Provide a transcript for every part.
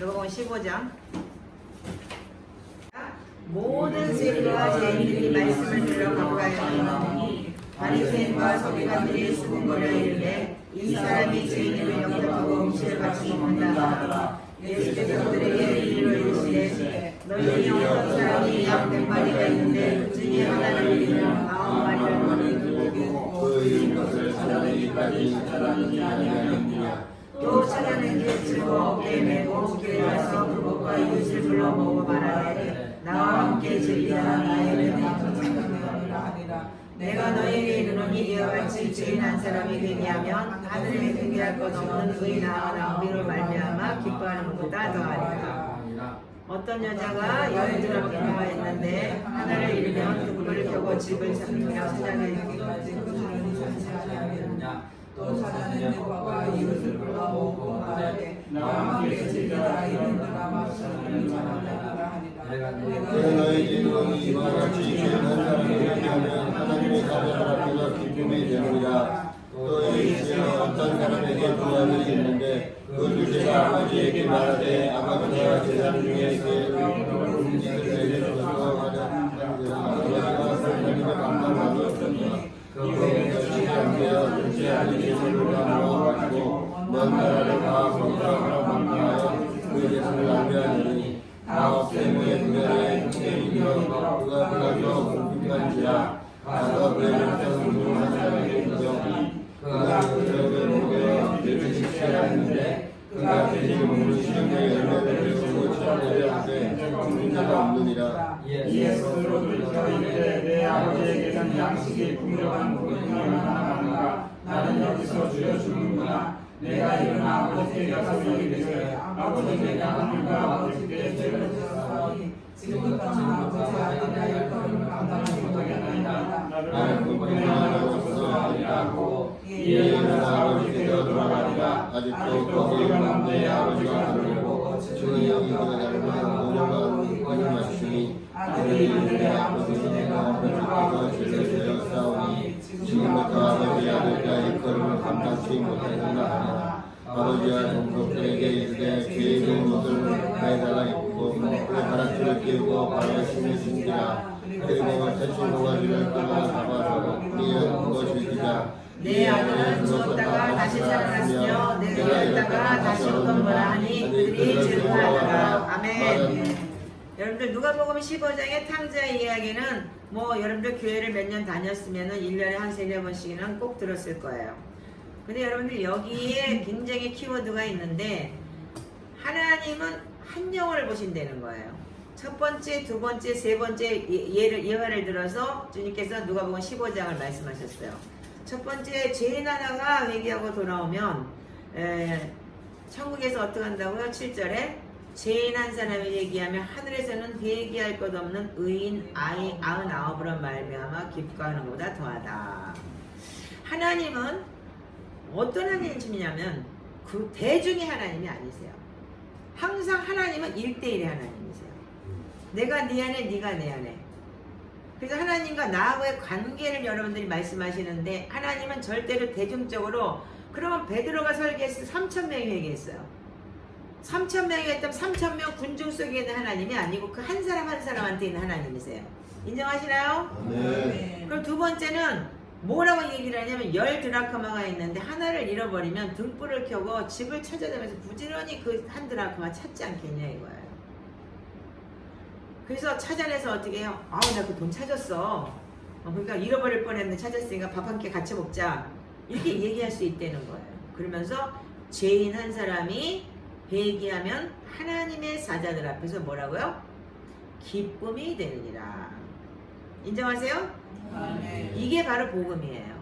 누가복음 15장. 모든 세리와 죄인들이 말씀을 들어 가까이 오니 바리새인과 서기관들이 수군거려 이르되 이 사람이 죄인임을 영접하고 음식을 같이 먹는다. 예수께서 그들에게 이르러 이르시되 너희 중에 어떤 사람이 양 100마리가 있는데 그 중에 하나를 잃으면 9마리를 얻으리고 그 잃은 것을 찾아내기까지 찾아내지 아니하느냐. 또 찾아내기에 즐거웠게 메고 길에 가서 그것과 이웃을 불러 모으고 말하되 나와 함께 즐기라. 나의 은혜는 하리라. 내가 너희에게 이르노니 이와 같이 죄인 한 사람이 회개하면 하늘에 회개할 것 없는 의인 아우비로 말미암아 기뻐하는 것보다 더하리라. 어떤 여자가 12드라크마가 있는데 하나를 잃으면 등불을 켜고 집을 찾아내기까지 그들은 찾지 아니하느냐. 또 찾아낸 것과 이웃을 불러 모으고 말하되 나와 함께 즐기라. 이런 그가 막상을 전하느니라 하니라. 내가 너희에게 이르노니 이와 같이 죄인 한 사람이 회개하면 하나님의 사자들 앞에서 기쁨이 되느니라. 또 이 시에 어떤 사람에게 두 아들이 있는데 그 둘째가 아버지에게 말하되 아버지가 제사를 중에 음식을 주어서 아버지가 하나님의 감당하기 없었다. 그것이 안되어 둘째 아들이 제사를 나누어 가지고 먼 나라를 가 거기서 감당하여 그 제사를 낭비하느니 다 세모의 구별에 이르러 그가 들어서 공핍한지라. 가서 그의 백성을 한 사람에게 주어 그가 그들에게 먹여 죄를 식사하였는데 그가 돼지 몸을 시험의 열매를 주고 찾으려 하되 죽는 자가 없느니라. 예수로 들켜 이르되 내 아버지에게는 양식이 풍족한 복이 얼마나 많은가. 나는 여기서 주여 죽는구나. 내가 일어나 아버지께 가서 이르되 아버지 내가 하늘과 아버지께 죄를 지었사오니 지금부터는 아버지 아들이라 일컬음을 감당하지 못하겠나이다. 나는 꿈꾸나 하리라고 이에 일어나 아버지께로 돌아가리라. 아직도 거기 가운데 아버지가 그를 보고 주의 여기가 닮은 모녀가 거기 맞추니 아들이 이르되 아버지 내가 아버지께서 죄를 지었사오니 지금부터 아버지 아들과 일컬음을 감당치 못하겠나 하나. 아버지와 종족들에게 이르되 죄인의 옷을 배에다가 입고 그의 가락지를 끼우고 발에 신으신지라. 그리고 채찍 모가지를 끊어 잡아서 우리의 것을 주자. 내 아들은 죽었다가 다시 살아났으며 내가 죽었다가 다시 오던 거라 하니 그들이 증거하더라. 아멘. 여러분들 누가복음 15장의 탕자 이야기는 뭐 여러분들 교회를 몇 년 다녔으면은 1년에 한 3-4번씩은 꼭 들었을 거예요. 근데 여러분들 여기에 굉장히 키워드가 있는데 하나님은 한 영혼을 보신다는 거예요. 첫 번째, 두 번째, 세 번째 예화를 들어서 주님께서 누가복음 15장을 말씀하셨어요. 첫 번째 죄인 하나가 회개하고 돌아오면 천국에서 어떻게 한다고요? 7절에 죄인 한 사람이 회개하면 하늘에서는 회개할 것 없는 의인 99으로 말미암아 기뻐하는 것보다 더하다. 하나님은 어떤 하나님이냐면 그 대중의 하나님이 아니세요. 항상 하나님은 1대1의 하나님이세요. 내가 네 안에 네가 내 안에. 그래서 하나님과 나하고의 관계를 여러분들이 말씀하시는데 하나님은 절대로 대중적으로 그러면 베드로가 설계했을 때 3,000명이 회개했어요. 3,000명이 했다면 3,000명 군중 속에 있는 하나님이 아니고 그 한 사람 한 사람한테 있는 하나님이세요. 인정하시나요? 네. 그럼 두 번째는 뭐라고 얘기를 하냐면 10드라크마가 있는데 하나를 잃어버리면 등불을 켜고 집을 찾아다니면서 부지런히 그 한 드라크마 찾지 않겠냐 이거예요. 그래서 찾아내서 어떻게 해요? 아우 나 그 돈 찾았어. 그러니까 잃어버릴 뻔했는데 찾았으니까 밥 한 끼 같이 먹자. 이렇게 얘기할 수 있다는 거예요. 그러면서 죄인 한 사람이 회개하면 하나님의 사자들 앞에서 뭐라고요? 기쁨이 되느니라. 인정하세요? 이게 바로 복음이에요.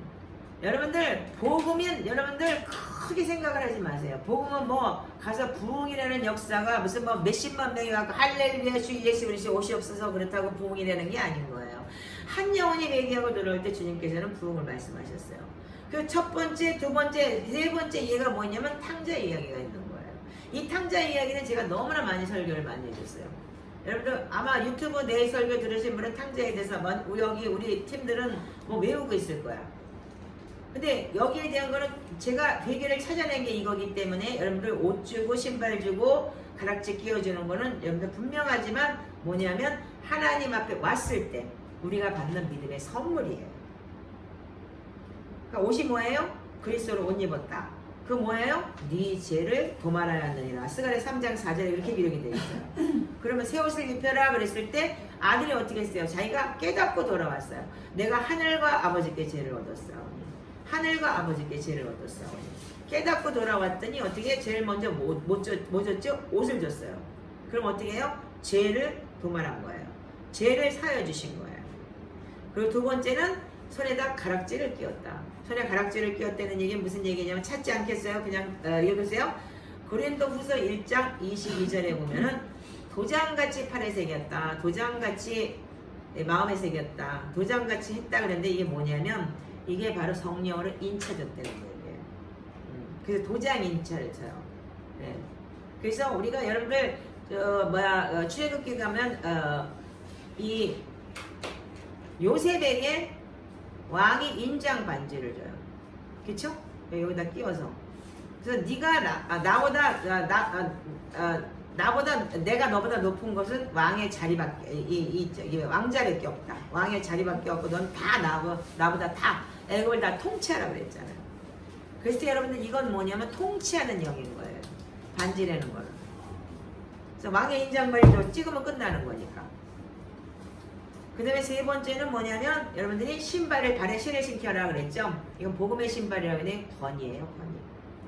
여러분들 복음은 여러분들 크게 생각을 하지 마세요. 복음은 뭐 가서 부흥이라는 역사가 무슨 뭐 몇십만 명이 와서 할렐루야 주 예수 그리스도 옷이 없어서 그렇다고 부흥이 되는 게 아닌 거예요. 한 영혼이 회개하고 들어올 때 주님께서는 부흥을 말씀하셨어요. 그 첫 번째, 두 번째, 세 번째 얘가 뭐냐면 탕자 이야기가 있는 거예요. 이 탕자 이야기는 제가 너무나 많이 설교를 많이 해줬어요. 여러분들 아마 유튜브 내 설교 들으신 분은 탕자에 대해서 여기 우리 팀들은 뭐 외우고 있을 거야. 근데 여기에 대한 거는 제가 회개를 찾아낸 게 이거기 때문에 여러분들 옷 주고 신발 주고 가락지 끼워주는 거는 여러분들 분명하지만 뭐냐면 하나님 앞에 왔을 때 우리가 받는 믿음의 선물이에요. 그러니까 옷이 뭐예요? 그리스도로 옷 입었다. 그 뭐예요? 네 죄를 도말하였느니라. 스가랴 3장 4절에 이렇게 기록이 되어 있어요. 그러면 새 옷을 입혀라 그랬을 때 아들이 어떻게 했어요? 자기가 깨닫고 돌아왔어요. 내가 하늘과 아버지께 죄를 얻었어. 하늘과 아버지께 죄를 얻었어. 깨닫고 돌아왔더니 어떻게 제일 먼저 뭐 줬죠? 옷을 줬어요. 그럼 어떻게 해요? 죄를 도말한 거예요. 죄를 사여 주신 거예요. 그리고 두 번째는 손에다 가락지를 끼웠다. 손에 가락지를 끼웠다는 얘기는 무슨 얘기냐면 찾지 않겠어요? 그냥 읽으세요. 고린도후서 1장 22절에 보면은 도장같이 팔에 새겼다. 도장같이 마음에 새겼다. 도장같이 했다 그랬는데 이게 뭐냐면 이게 바로 성령으로 인쳐졌다는 거예요. 그래서 도장 인차를 쳐요. 네. 그래서 우리가 여러분들 출애굽기 가면 이 요셉에게 왕이 인장 반지를 줘요. 그렇죠? 여기다 끼워서. 그래서 네가 나보다 내가 너보다 높은 것은 왕의 자리밖에 왕자밖에 없다. 왕의 자리밖에 없고 넌 다 나보다 다 애굽을 다 통치하라 그랬잖아요. 그래서 여러분들 이건 뭐냐면 통치하는 영인 거예요. 반지라는 거는. 그래서 왕의 인장발도 찍으면 끝나는 거니까. 그 다음에 세 번째는 뭐냐면 여러분들이 신발을 발에 신을 신겨라 그랬죠. 이건 복음의 신발이라고 하는 권위예요. 권위.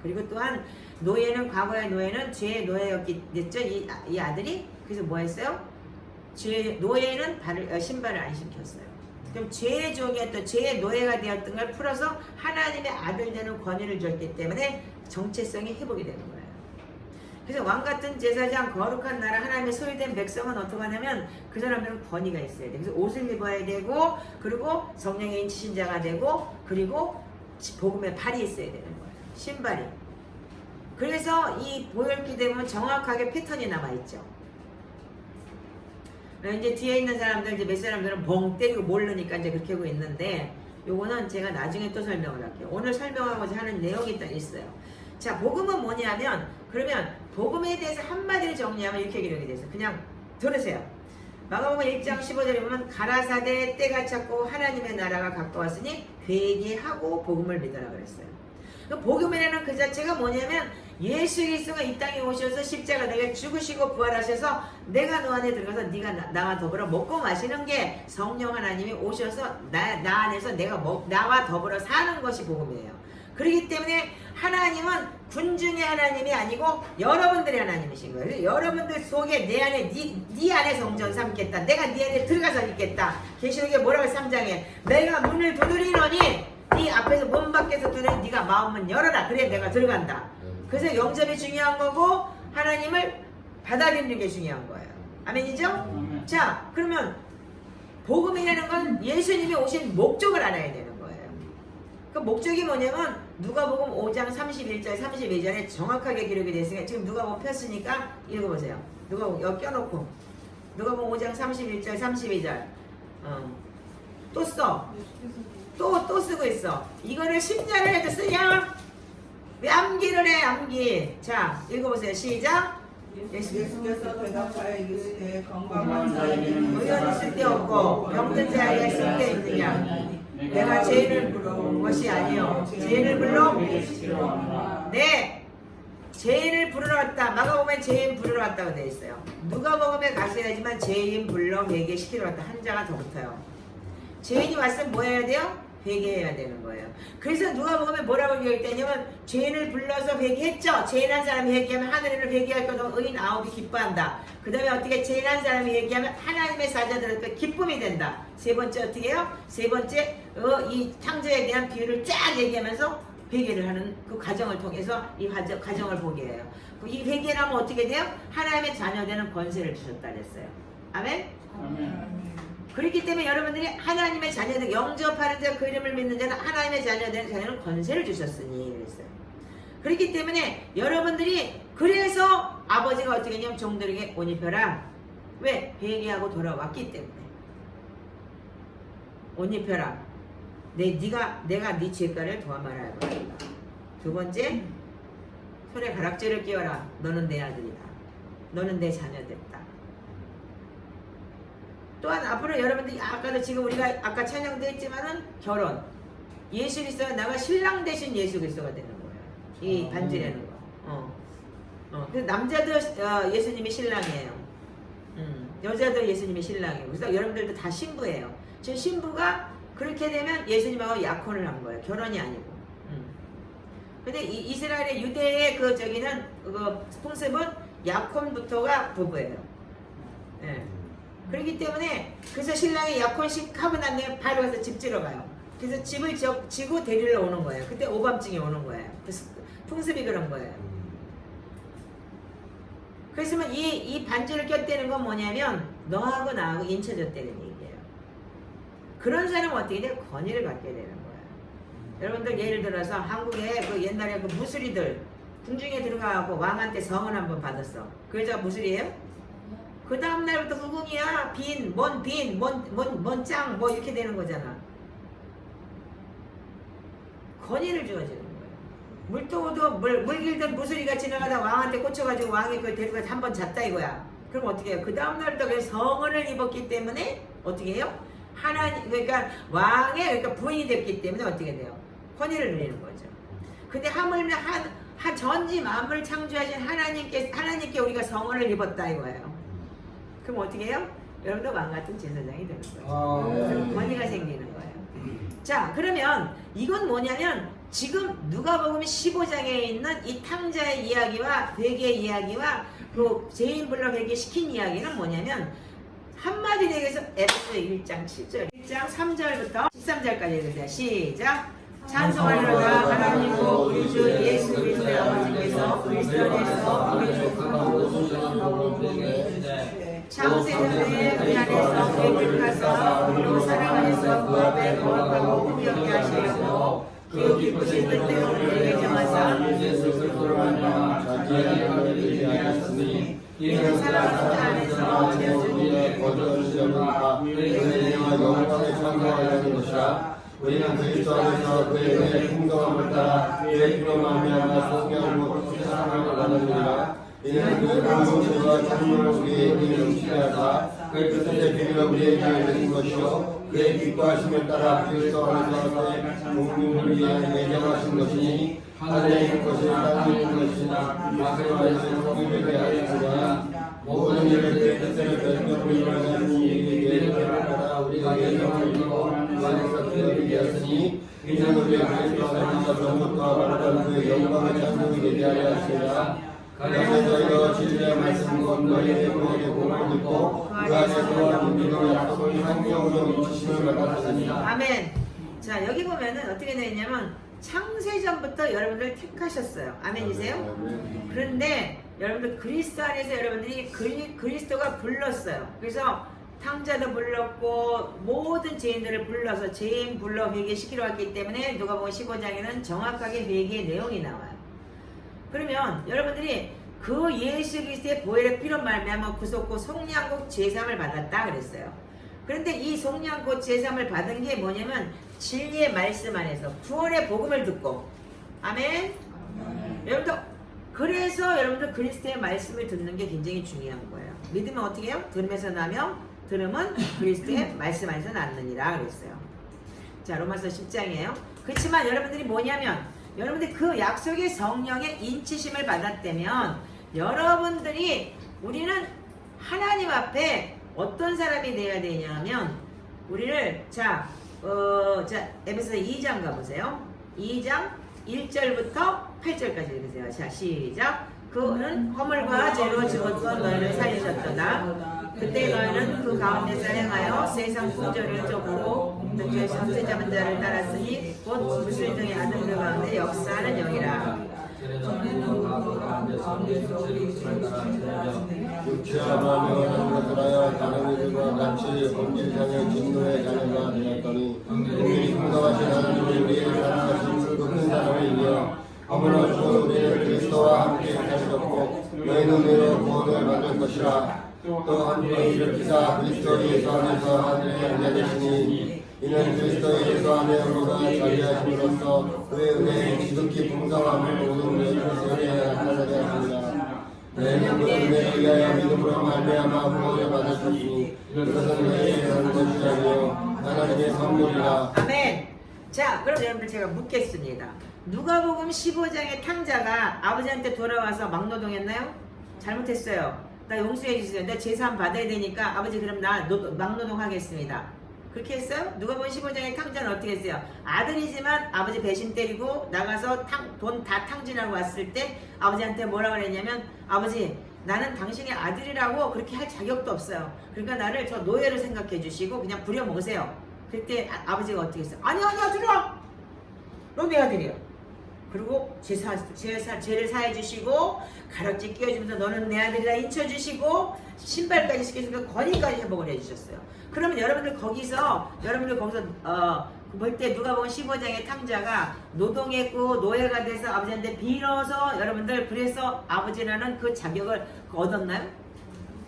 그리고 또한 노예는 과거의 노예는 죄의 노예였기 됐죠. 이 아들이. 그래서 뭐 했어요? 노예는 신발을 안 신겼어요. 그럼 죄의 종이었던 죄의 노예가 되었던 걸 풀어서 하나님의 아들 되는 권위를 줬기 때문에 정체성이 회복이 되는 거예요. 그래서 왕같은 제사장 거룩한 나라 하나님의 소유된 백성은 어떻게 하냐면 그 사람들은 권위가 있어야 돼. 그래서 옷을 입어야 되고 그리고 성령의 인치신 자가 되고 그리고 복음의 발이 있어야 되는 거예요. 신발이. 그래서 이 보혈기 되면 정확하게 패턴이 남아있죠. 이제 뒤에 있는 사람들, 이제 몇 사람들은 벙 때리고 모르니까 이제 그렇게 하고 있는데, 요거는 제가 나중에 또 설명을 할게요. 오늘 설명하고자 하는 내용이 일단 있어요. 자, 복음은 뭐냐면, 그러면 복음에 대해서 한마디로 정리하면 이렇게 기록이 돼서 그냥 들으세요. 마가복음 1장 15절에 보면 가라사대 때가 찼고 하나님의 나라가 가까웠으니 회개하고 복음을 믿어라 그랬어요. 복음이라는 그 자체가 뭐냐면 예수 그리스도가 이 땅에 오셔서 십자가 내게 죽으시고 부활하셔서 내가 너 안에 들어가서 네가 나와 더불어 먹고 마시는 게 성령 하나님이 오셔서 나 안에서 나와 더불어 사는 것이 복음이에요. 그렇기 때문에 하나님은 군중의 하나님이 아니고 여러분들의 하나님이신 거예요. 그래서 여러분들 속에 내 안에 네 안에 성전 삼겠다. 내가 네 안에 들어가서 있겠다. 계시록에 뭐라고 3장에 내가 문을 두드리노니 네 앞에서 문 밖에서 두드리니 네가 마음문 열어라. 그래 내가 들어간다. 그래서 영접이 중요한 거고 하나님을 받아들이는 게 중요한 거예요. 아멘이죠? 자, 그러면 복음이라는 건 예수님이 오신 목적을 알아야 되는 거예요. 그 목적이 뭐냐면 누가복음 5장 31절 32절에 정확하게 기록이 됐으니까 지금 누가복음 폈으니까 읽어보세요. 누가복음 여기 껴놓고 누가복음 5장 31절 32절 또 써. 또 쓰고 있어. 이거를 10년을 해도 쓰냐? 왜 암기를 해? 암기. 자, 읽어보세요. 시작. 예수께서 대답하여 이르시되 건강한 자에게는 의원이 쓸데없고 병든 자에게 쓸데있느냐? 내가 죄인을 부른 것이 아니요 죄인을 불러 네 죄인을 부르러 왔다. 마가복음에 죄인 부르러 왔다고 되어 있어요. 누가복음에 가셔야지만 죄인 불러 회개시키러 왔다. 한자가 더 붙어요. 죄인이 왔으면 뭐 해야 돼요? 회개해야 되는 거예요. 그래서 누가복음에 뭐라고 기록되냐면 죄인을 불러서 회개했죠. 죄인 한 사람이 회개하면 하늘을 회개할 것도 의인 9이 기뻐한다. 그 다음에 어떻게 죄인 한 사람이 회개하면 하나님의 사자들한테 기쁨이 된다. 세 번째 어떻게 해요? 세 번째 이 창조에 대한 비유를 쫙 얘기하면서 회개를 하는 그 과정을 통해서 이 과정을 보게 해요. 이 회개를 하면 어떻게 돼요? 하나님의 자녀되는 권세를 주셨다 그랬어요. 아멘? 아멘. 그렇기 때문에 여러분들이 하나님의 자녀들 영접하는 자 그 이름을 믿는 자는 하나님의 자녀되는 자녀는 권세를 주셨으니 그랬어요. 그렇기 때문에 여러분들이 그래서 아버지가 어떻게 했냐면 종들에게 옷 입혀라. 왜? 회개하고 돌아왔기 때문에 옷 입혀라. 내가 네 죄가를 도와말아야 한다. 두 번째 손에 가락지를 끼워라. 너는 내 아들이다. 너는 내 자녀 됐다. 또한 앞으로 여러분들이 아까도 지금 우리가 아까 찬양도 했지만은 결혼. 예수 그리스도가 나가 신랑 대신 예수 그리스도가 되는 거예요. 이 반지라는 거. 그래서 남자도 예수님이 신랑이에요. 여자도 예수님이 신랑이에요. 그래서 여러분들도 다 신부예요. 지금 신부가 그렇게 되면 예수님하고 약혼을 한 거예요. 결혼이 아니고. 근데 이스라엘의 유대의 저기는 풍습은 약혼부터가 부부예요. 예. 그렇기 때문에 그래서 신랑이 약혼식 하고 난 다음에 바로 가서 집 지러 가요. 그래서 집을 지고 데리러 오는 거예요. 그때 오밤중에 오는 거예요. 그래서 풍습이 그런 거예요. 그래서 이 반지를 꼈다는 건 뭐냐면 너하고 나하고 인쳐졌다는 얘기예요. 그런 사람은 어떻게 돼? 권위를 갖게 되는 거예요. 여러분들 예를 들어서 한국에 옛날에 무술이들 궁중에 들어가고 왕한테 성을 한번 받았어. 그 여자가 무술이에요? 그 다음 날부터 후궁이야. 뭔 짱 뭐 이렇게 되는 거잖아. 권위를 주어지는 거예요. 물도도 물 길던 무술이가 지나가다 왕한테 꽂혀가지고 왕이 그걸 데리고 한번 잡다 이거야. 그럼 어떻게 해요? 그 다음 날부터 그 성을 입었기 때문에 어떻게 해요? 하나님 그러니까 왕의 부인이 됐기 때문에 어떻게 돼요? 권위를 누리는 거죠. 근데 하물며 전지 만물을 창조하신 하나님께 우리가 성을 입었다 이거예요. 그럼 어떻게 해요? 여러분도 왕 같은 제사장이 되는 거죠. 권위가 생기는 거예요. 자, 그러면 이건 뭐냐면 지금 누가복음 15장에 있는 이 탕자의 이야기와 회개의 이야기와 그 죄인 불러 회개시킨 이야기는 뭐냐면 한마디로 얘기해서 에베소 1장 7절 1장 3절부터 13절까지 읽으세요. 시작. 찬송하리로다 하나님과 우리 주 예수 그리스도의 아버지께서 그리스도 안에서 창세전에 그 안에서 계획하사 우리로 사랑 안에서 그 앞에 거룩하고 흥미롭게 하시려고 그 기쁘신 뜻대로 우리에게 정하사 예수 그리스도로 말미암아 자기의 아들을 예하였으니 이는 사랑 안에서 우리의 거듭을 시려니까 은혜와 영광의 찬송하려는 것이라. 우리는 그리스도 안에서 그의 은혜의 풍성함을 따라 그의 피로 말미암아 성령으로 세상을 받느니라. 이는 그 모든 찬송을 우리에게 넘치게 하사 그 뜻의 비밀을 우리에게 알려준 것이요 그의 기뻐하심을 따라 그리스도 안에서 공중을 위하여 예정하신 것이니 하늘에 있는 것이 땅에 있는 것이나 마세마에서 성령에게 하였으나 모든 일을 그의 뜻대로 결정으로 일어나는 이에게 따라 우리가 예정을 이루고 그 안에서 기업이 되었으니 이는 우리의 그리스도 안에서 전부터 말하던 그 영광의 찬송을 얘기하려 하시라. 그래서 저희가 진리의 말씀과 너희의 보내게 복을 듣고 그 안에서 믿음으로 약속을 성령으로 미치심을 받았으니. 아멘. 자, 여기 보면은 어떻게 되어 있냐면 창세전부터 여러분들 택하셨어요. 아멘이세요? 그런데 여러분들 그리스도 안에서 여러분들이 그리스도가 불렀어요. 그래서 탕자도 불렀고 모든 죄인들을 불러서 죄인 불러 회개시키러 왔기 때문에 누가복음 15장에는 정확하게 회개의 내용이 나와요. 그러면 여러분들이 그 예수 그리스도의 보혈의 피로 말미암아 구속고 속량국 제삼을 받았다 그랬어요. 그런데 이 속량국 제삼을 받은 게 뭐냐면 진리의 말씀 안에서 구원의 복음을 듣고 아멘. 여러분들 그래서 여러분들 그리스도의 말씀을 듣는 게 굉장히 중요한 거예요. 믿으면 어떻게 해요? 들음에서 나며 들음은 그리스도의 말씀 안에서 낳느니라 그랬어요. 자, 로마서 10장이에요. 그렇지만 여러분들이 뭐냐면 여러분들이 그 약속의 성령의 인치심을 받았다면 여러분들이 우리는 하나님 앞에 어떤 사람이 되어야 되냐면 우리를 자 에베소 2장 가보세요. 2장 1절부터 8절까지 읽으세요. 자, 시작. 그는 허물과 죄로 죽었던 너희를 살리셨도다. 그때 너희는 그 가운데서 행하여 세상 풍조를 쫓고 그 선지 잡은 자를 따랐으니 곧 무술 등의 아들들 가운데 역사하는 영이라. 육체와 마음을 것들하여 다른 이들과 같이 본질상의 진노의 자녀가 되었더니 우리 풍성하신 하나님이 우리의 사랑하신 그 큰 사랑을 이어 아무나 죽은 우리를 그리스도와 함께 하셨고 너희는 우리로 구원을 받을 것이라. 또 함께 일으키사 그리스도 예수 안에서 하늘에 앉아계시니 이는 그리스도 예수 안에 우리가 자리하심으로써 그의 은혜의 지극히 풍성함을 모든 우리에게 나타나게 하십니다. 너희는 그들에 의하여 믿음으로 말미암아 구원을 받았으니 이것은 너희의 한 것이 아니요 하나님의 선물이라. 아멘. 자, 그럼 여러분들 제가 묻겠습니다. 누가복음 15장의 탕자가 아버지한테 돌아와서 막노동했나요? 잘못했어요. 나 용서해 주세요. 나 제사함 받아야 되니까 아버지 그럼 나 막노동 하겠습니다. 그렇게 했어요? 누가복음 15장의 탕자는 어떻게 했어요? 아들이지만 아버지 배신 때리고 나가서 돈 다 탕진하고 왔을 때 아버지한테 뭐라고 그랬냐면, 아버지 나는 당신의 아들이라고 그렇게 할 자격도 없어요. 그러니까 나를 저 노예로 생각해 주시고 그냥 부려먹으세요. 그때 아버지가 어떻게 했어요? 아니야 들어와, 너 내 아들이야. 그리고 죄를 사해 주시고 가락지 끼워주면서 너는 내 아들이라 인쳐주시고 신발까지 시켜주고 건의까지 회복을 해주셨어요. 그러면 여러분들 거기서 볼 때 누가복음 15장의 탕자가 노동했고 노예가 돼서 아버지한테 빌어서 여러분들 그래서 아버지라는 그 자격을 얻었나요?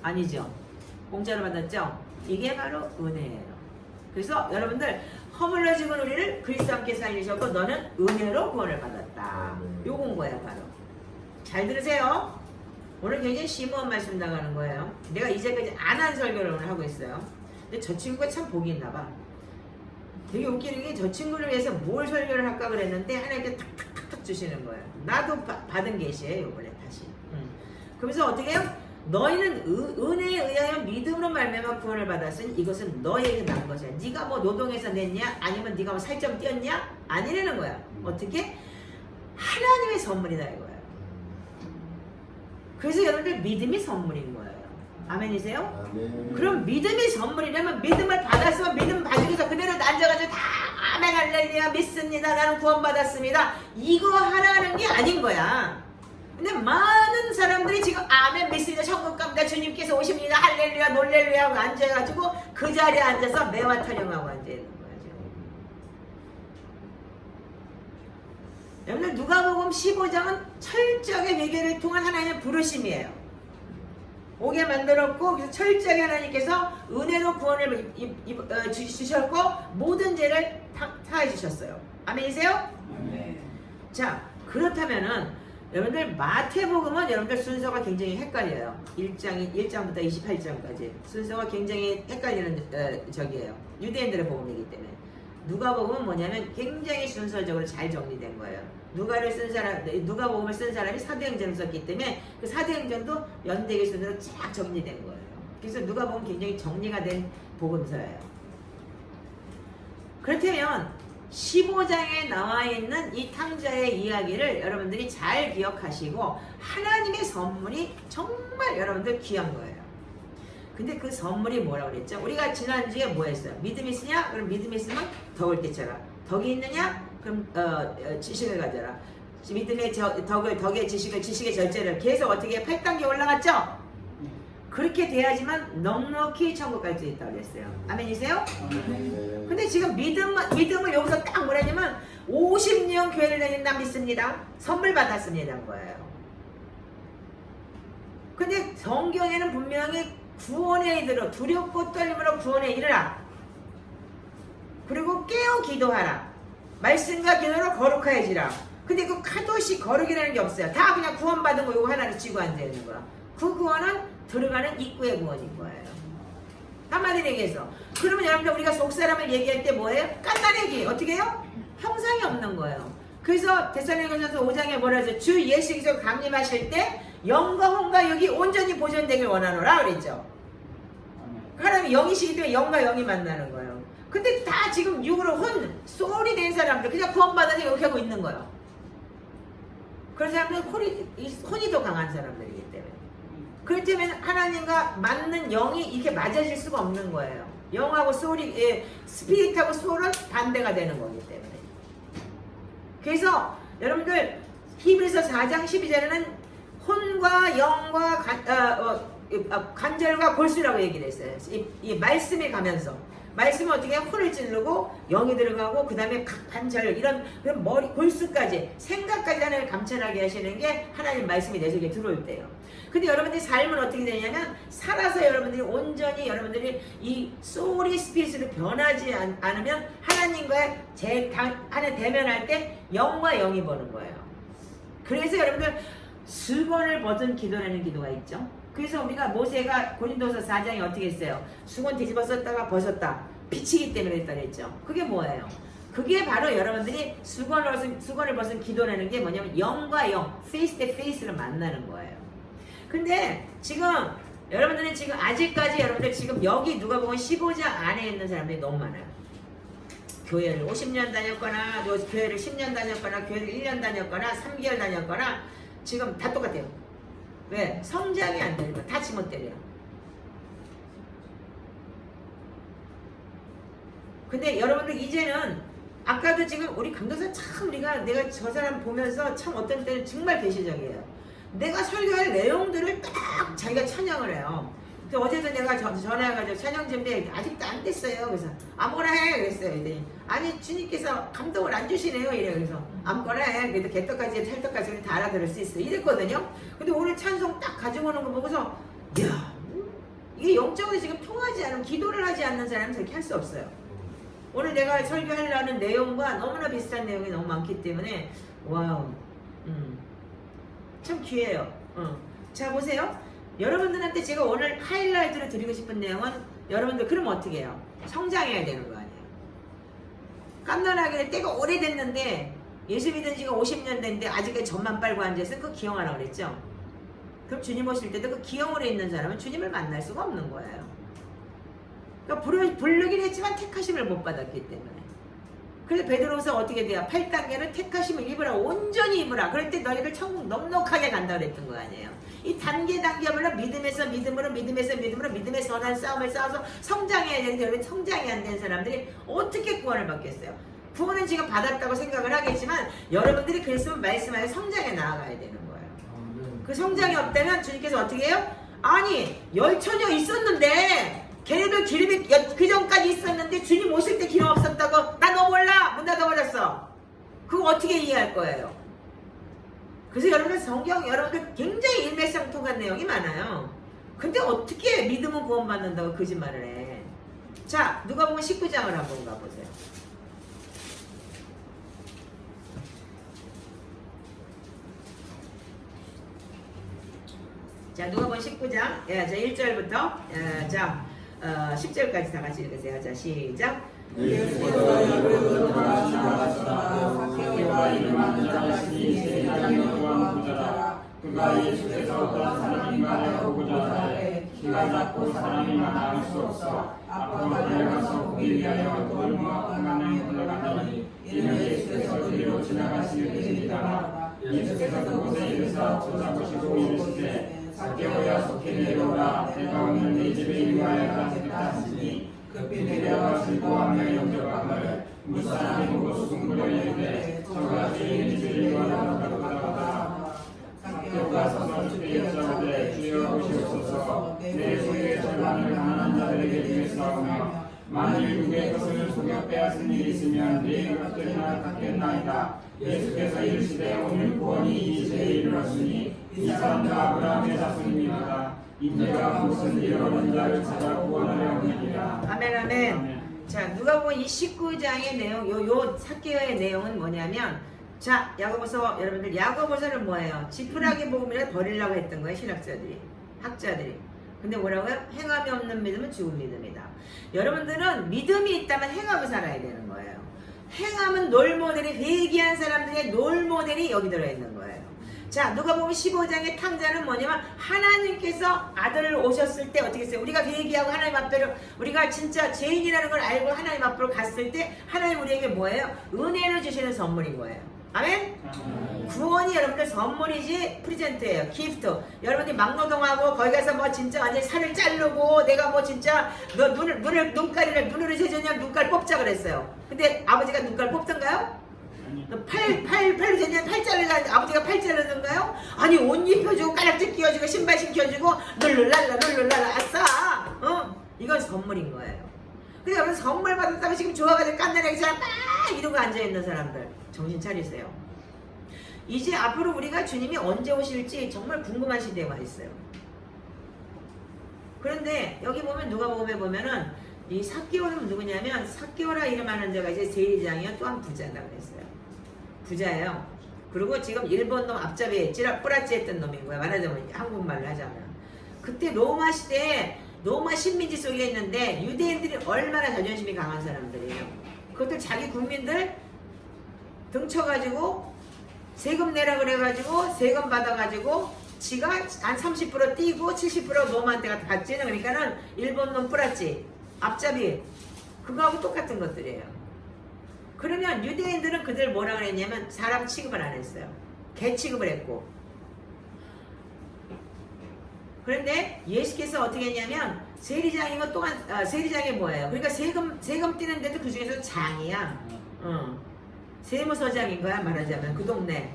아니죠. 공짜로 받았죠. 이게 바로 은혜예요. 그래서 여러분들 허물러 죽은 우리를 그리스도와 함께 살리셨고 너는 은혜로 구원을 받았다. 요건 거야 바로. 잘 들으세요. 오늘 굉장히 심오한 말씀 나가는 거예요. 내가 이제까지 안 한 설교를 오늘 하고 있어요. 근데 저 친구가 참 복이 있나 봐. 되게 웃기는 게 저 친구를 위해서 뭘 설교를 할까 그랬는데 하나님께 탁탁탁탁 주시는 거예요. 나도 받은 계시예요 이번에 다시. 그러면서 어떻게 해요? 너희는 은혜에 의하여 믿음으로 말미암아 구원을 받았으니 이것은 너희에게 난 것이야. 네가 뭐 노동해서 냈냐? 아니면 네가 뭐 살점 뛰었냐? 아니라는 거야. 어떻게? 하나님의 선물이다 이거야. 그래서 여러분들 믿음이 선물인 거예요. 아멘이세요? 아멘. 그럼 믿음이 선물이라면 믿음을 받았으면 믿음 가지고서 그대로 앉아가지고 다 아멘 할렐루야 믿습니다. 나는 구원받았습니다. 이거 하라는 게 아닌 거야. 근데 많은 사람들이 지금 아멘 믿습니다. 천국 갑니다. 주님께서 오십니다. 할렐루야 놀렐루야 하고 앉아가지고 그 자리에 앉아서 매화 타령하고 앉아있는 거야 지금. 여러분들 누가복음 15장은 철저하게 회개를 통한 하나님의 부르심이에요. 오게 만들었고 그래서 철저하게 하나님께서 은혜로 구원을 주셨고 모든 죄를 사해 주셨어요. 아멘이세요? 네. 자, 그렇다면은 여러분들 마태복음은 여러분들 순서가 굉장히 헷갈려요. 1장부터 28장까지 순서가 굉장히 헷갈리는 저기예요. 유대인들의 복음이기 때문에. 누가복음은 뭐냐면 굉장히 순서적으로 잘 정리된 거예요. 누가복음을 쓴 사람이 사도행전을 썼기 때문에 그 사도행전도 연대기 순으로 쫙 정리된 거예요. 그래서 누가복음 굉장히 정리가 된 복음서예요. 그렇다면 15장에 나와 있는 이 탕자의 이야기를 여러분들이 잘 기억하시고 하나님의 선물이 정말 여러분들 귀한 거예요. 근데 그 선물이 뭐라고 그랬죠? 우리가 지난주에 뭐 했어요? 믿음이 있으냐? 그럼 믿음이 있으면 덕을 깨쳐라. 덕이 있느냐? 그럼 지식을 가져라. 믿음의 덕의 지식의 절제를 계속 어떻게 8단계 올라갔죠? 그렇게 돼야지만 넉넉히 천국 갈 수 있다고 그랬어요. 아멘이세요? 아멘. 근데 지금 믿음을 여기서 딱 뭐라냐면 50년 교회를 다닌다 믿습니다. 선물 받았습니다. 거예요. 근데 성경에는 분명히 구원에 이르러 두렵고 떨림으로 구원에 이르라. 그리고 깨어 기도하라. 말씀과 기도로 거룩하여지라. 근데 그 카도시 거룩이라는 게 없어요. 다 그냥 구원받은 거 이거 하나를 쥐고 앉아있는 거야. 그 구원은 들어가는 입구의 구원인 거예요. 한마디로 얘기해서. 그러면 여러분들 우리가 속사람을 얘기할 때 뭐예요? 깐난얘기. 어떻게 해요? 형상이 없는 거예요. 그래서 데살로니가전서 5장에 뭐라 해서 주 예수께서 강림하실 때 영과 혼과 영이 온전히 보존되길 원하노라 그랬죠. 하나님이 영이시기 때문에 영과 영이 만나는 거예요. 근데 다 지금 육으로 소울이 된 사람들 그냥 구원받아서 이렇게 하고 있는 거예요. 그런 사람들은 혼이 더 강한 사람들이기 때문에. 그렇다면 하나님과 맞는 영이 이렇게 맞아질 수가 없는 거예요. 영하고 소울이, 스피릿하고 소울은 반대가 되는 거기 때문에. 그래서 여러분들 히브리서 4장 12절에는 혼과 영과 관절과 골수라고 얘기를 했어요. 이 말씀이 가면서. 말씀은 어떻게 해요? 혼을 찌르고 영이 들어가고 그 다음에 각 관절 이런 머리 골수까지 생각까지 하나님을 감찰하게 하시는 게 하나님 말씀이 내 속에 들어올 때요. 근데 여러분들이 삶은 어떻게 되냐면 살아서 여러분들이 온전히 여러분들이 이 소울이 스피릿으로 변하지 않으면 하나님과의 하나님 대면할 때 영과 영이 보는 거예요. 그래서 여러분들 수건을 벗은 기도라는 기도가 있죠. 그래서 우리가 모세가 고린도서 4장에 어떻게 했어요? 수건 뒤집어 썼다가 벗었다. 비치기 때문에 했다 그랬죠. 그게 뭐예요? 그게 바로 여러분들이 수건을 벗은 기도라는 게 뭐냐면 영과 영, 페이스 대 페이스를 만나는 거예요. 근데 지금 여러분들은 지금 아직까지 여러분들 지금 여기 누가복음 15장 안에 있는 사람들이 너무 많아요. 교회를 50년 다녔거나 교회를 10년 다녔거나 교회를 1년 다녔거나 3개월 다녔거나 지금 다 똑같아요. 왜? 성장이 안 되는 거야. 다 지멋대로야. 근데 여러분들 이제는 아까도 지금 우리 강도사 참 내가 저 사람 보면서 참 어떤 때는 정말 배신적이에요. 내가 설교할 내용들을 딱 자기가 찬양을 해요. 근데 어제도 내가 전화해가지고 찬양 준비 아직도 안 됐어요. 그래서 아무거나 해 그랬어요. 그랬더니 아니 주님께서 감동을 안 주시네요. 이래 그래서 아무거나 해. 그래도 개떡까지 찰떡까지 다 알아들을 수 있어. 이랬거든요. 근데 오늘 찬송 딱 가지고 오는 거 보고서 이야 이게 영적으로 지금 통하지 않으면 기도를 하지 않는 사람은 저렇게 할 수 없어요. 오늘 내가 설교하려는 내용과 너무나 비슷한 내용이 너무 많기 때문에 와우 참 귀해요. 자 보세요. 여러분들한테 제가 오늘 하이라이트로 드리고 싶은 내용은 여러분들 그럼 어떻게 해요? 성장해야 되는 거 아니에요. 깜놀하게 때가 오래됐는데 예수 믿은 지가 50년 됐는데 아직까지 젖만 빨고 앉아서 그 기형하라고 그랬죠. 그럼 주님 오실 때도 그 기형으로 있는 사람은 주님을 만날 수가 없는 거예요. 그러니까 부르긴 했지만 택하심을 못 받았기 때문에. 그래서 베드로서 어떻게 돼요? 8단계는 택하심을 입으라. 온전히 입으라. 그럴 때 너희를 천국 넉넉하게 간다 그랬던 거 아니에요. 이 단계별로 믿음에서 믿음으로 믿음의 선한 싸움을 싸워서 성장해야 되는데 여러분 성장이 안 된 사람들이 어떻게 구원을 받겠어요? 구원은 지금 받았다고 생각을 하겠지만 여러분들이 그랬으면 말씀하여 성장해 나아가야 되는 거예요. 그 성장이 없다면 주님께서 어떻게 해요? 아니 열처녀 있었는데 걔네들 기름이 그 전까지 있었는데 주님 오실 때 기름 없었다고 나 너 몰라 문 닫아버렸어. 그거 어떻게 이해할 거예요? 그래서 여러분들 성경 여러분들 굉장히 일맥상통한 내용이 많아요. 근데 어떻게 믿음은 구원받는다고 거짓말을 해? 자 누가복음 19장을 한번 가보세요. 자 누가복음 19장 자 1절부터 자 10절까지 다 같이 읽으세요. 자 시작. 예수께서 열을 가르치시다가 삭개오가 이름하는 자가 있으니 세상의 또한 부자라. 그가 예수께서 어떤 사람인가 해보고자 하되 키가 작고 사람이 많아 알 수 없어 앞으로 달려가서 보기 위하여 돌무와 강간에 올라가더니 이는 예수께서 그리로 지나가시는 길이니라. 예수께서 그곳에 이르사 쳐다보시고 이르시되 삭개오야 속히 내려오라. 내가 오늘 네 집에 임하여라 하시니 급히 내려와 즐거워하며 영접하거늘 무사람이 보고 수군거려 이르되 저가 주인의 집에 임하라고 하다가 삭개오가 서서 주께 여짜오되 주여 보시옵소서 내 소유의 절반을 가난한 자들에게 주겠사오며 만일 누구의 것을 속여 빼앗은 일이 있으면 네 것들이나 갚겠나이다. 예수께서 이르시되 오늘 구원이 이 세에 이르렀으니 이 사람도 아브라함의 자손입니다. 인자가 무슨 일 얻은 자를 찾아 구원하려 오느니라. 아멘 아멘. 자 누가복음 19장의 내용 요 삭개오의 내용은 뭐냐면 자 야고보서 여러분들 야고보서는 뭐예요? 지푸라기 복음이라 버리려고 했던 거예요 신학자들이 학자들이. 근데 뭐라고요? 행함이 없는 믿음은 죽은 믿음이다. 여러분들은 믿음이 있다면 행하고 살아야 되는 거예요. 행함은 롤모델이 회개한 사람들의 롤모델이 여기 들어있는 거예요. 자 누가복음 15장의 탕자는 뭐냐면 하나님께서 아들을 오셨을 때 어떻게 했어요? 우리가 회개하고 하나님 앞으로 우리가 진짜 죄인이라는 걸 알고 하나님 앞으로 갔을 때 하나님 우리에게 뭐예요? 은혜를 주시는 선물인 거예요. 아멘? 구원이 여러분들 선물이지 프리젠트예요. 기프트. 여러분들이 막노동하고 거기 가서 뭐 진짜 완전히 살을 자르고 내가 뭐 진짜 너 눈깔이를 눈으로 재주냐 눈깔 뽑자 그랬어요. 근데 아버지가 눈깔 뽑던가요? 팔로 재냐 팔 자르가 아버지가 팔 자르던가요? 아니 옷 입혀주고 까락지 끼워주고 신발 신겨주고 룰루랄라 아싸. 이건 선물인 거예요. 근데 여러분 선물 받았다고 지금 좋아가지고 깐난하게 막 이러고 앉아있는 사람들 정신 차리세요. 이제 앞으로 우리가 주님이 언제 오실지 정말 궁금한 시대에 와 있어요. 그런데 여기 보면 누가복음에 보면은 이 삭개오는 누구냐면 삭개오라 이름하는 자가 이제 제일장이요 또한 부자라고 했어요. 부자예요. 그리고 지금 일본 놈 앞잡이 뿌라찌 했던 놈인 거야. 말하자면 한국말로 하자면. 그때 로마 시대에 로마 식민지 속에 있는데 유대인들이 얼마나 자존심이 강한 사람들이에요. 그것들 자기 국민들 등쳐가지고 세금 내라 그래가지고 세금 받아가지고 지가 한 30% 띄고 70% 로마한테 갖다 받지는. 그러니까는 일본 놈 뿌라찌 앞잡이 그거하고 똑같은 것들이에요. 그러면 유대인들은 그들 뭐라 그랬냐면 사람 취급을 안 했어요. 개 취급을 했고. 그런데 예수께서 어떻게 했냐면 세리장이면 또한 세리장이 뭐예요? 그러니까 세금 띄는데도 그 중에서 장이야. 세무서장인 거야 말하자면 그 동네.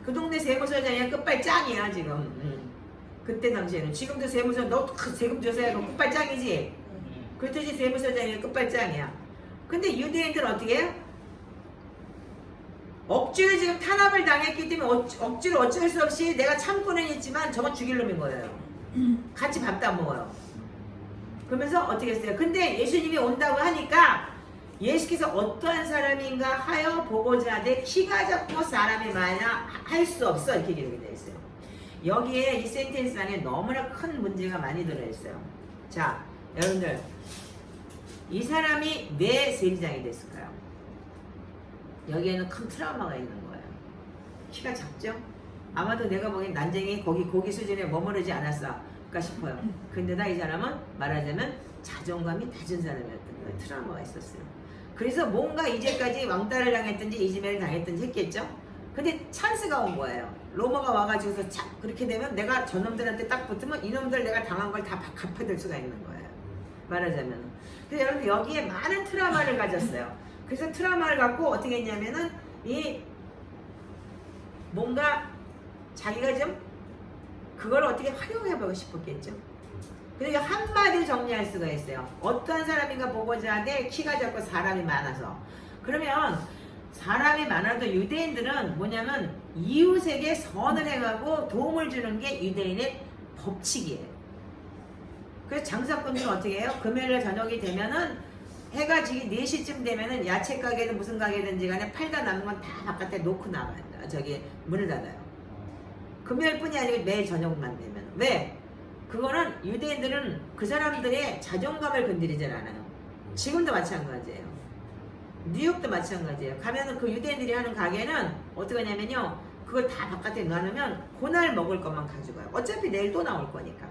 그 동네 세무서장이 끝발짱이야 지금. 그때 당시에는. 지금도 세무서 너 세금 조사해 너 끝발짱이지. 그렇듯이 세무서장이 끝발짱이야. 근데 유대인들은 어떻게 해요? 억지로 지금 탄압을 당했기 때문에 억지로 어쩔 수 없이 내가 참고는 있지만 저건 죽일 놈인 거예요. 같이 밥도 안 먹어요. 그러면서 어떻게 했어요? 근데 예수님이 온다고 하니까 예수께서 어떠한 사람인가 하여 보고자 하되 키가 작고 사람이 많아 할 수 없어 이렇게 기록이 되어 있어요. 여기에 이 센텐스 안에 너무나 큰 문제가 많이 들어있어요. 자, 여러분들 이 사람이 왜 세리장이 됐을까요? 여기에는 큰 트라우마가 있는 거예요. 키가 작죠? 아마도 내가 보기엔 난쟁이 고기 수준에 머무르지 않았을까 싶어요. 근데다 이 사람은 말하자면 자존감이 낮은 사람이었던 거예요. 트라우마가 있었어요. 그래서 뭔가 이제까지 왕따를 당했든지 이지매를 당했든지 했겠죠? 근데 찬스가 온 거예요. 로마가 와가지고서 그렇게 되면 내가 저놈들한테 딱 붙으면 이놈들 내가 당한 걸 다 갚아들 수가 있는 거예요. 말하자면. 그래서 여러분 여기에 많은 트라우마를 가졌어요. 그래서 트라우마를 갖고 어떻게 했냐면은 이 뭔가 자기가 좀 그걸 어떻게 활용해보고 싶었겠죠. 그러니까 한마디로 정리할 수가 있어요. 어떠한 사람인가 보고자 하되 키가 작고 사람이 많아서. 그러면 사람이 많아도 유대인들은 뭐냐면 이웃에게 선을 해가고 도움을 주는 게 유대인의 법칙이에요. 그래서 장사꾼들은 어떻게 해요? 금요일날 저녁이 되면은 해가 지기 4시쯤 되면은 야채 가게든 무슨 가게든지 간에 팔다 남은 건 다 바깥에 놓고 나가요. 저기 문을 닫아요. 금요일뿐이 아니고 매일 저녁만 되면. 왜? 그거는 유대인들은 그 사람들의 자존감을 건드리질 않아요. 지금도 마찬가지예요. 뉴욕도 마찬가지예요. 가면은 그 유대인들이 하는 가게는 어떻게 하냐면요. 그걸 다 바깥에 놔놓으면 그날 먹을 것만 가져가요. 어차피 내일 또 나올 거니까.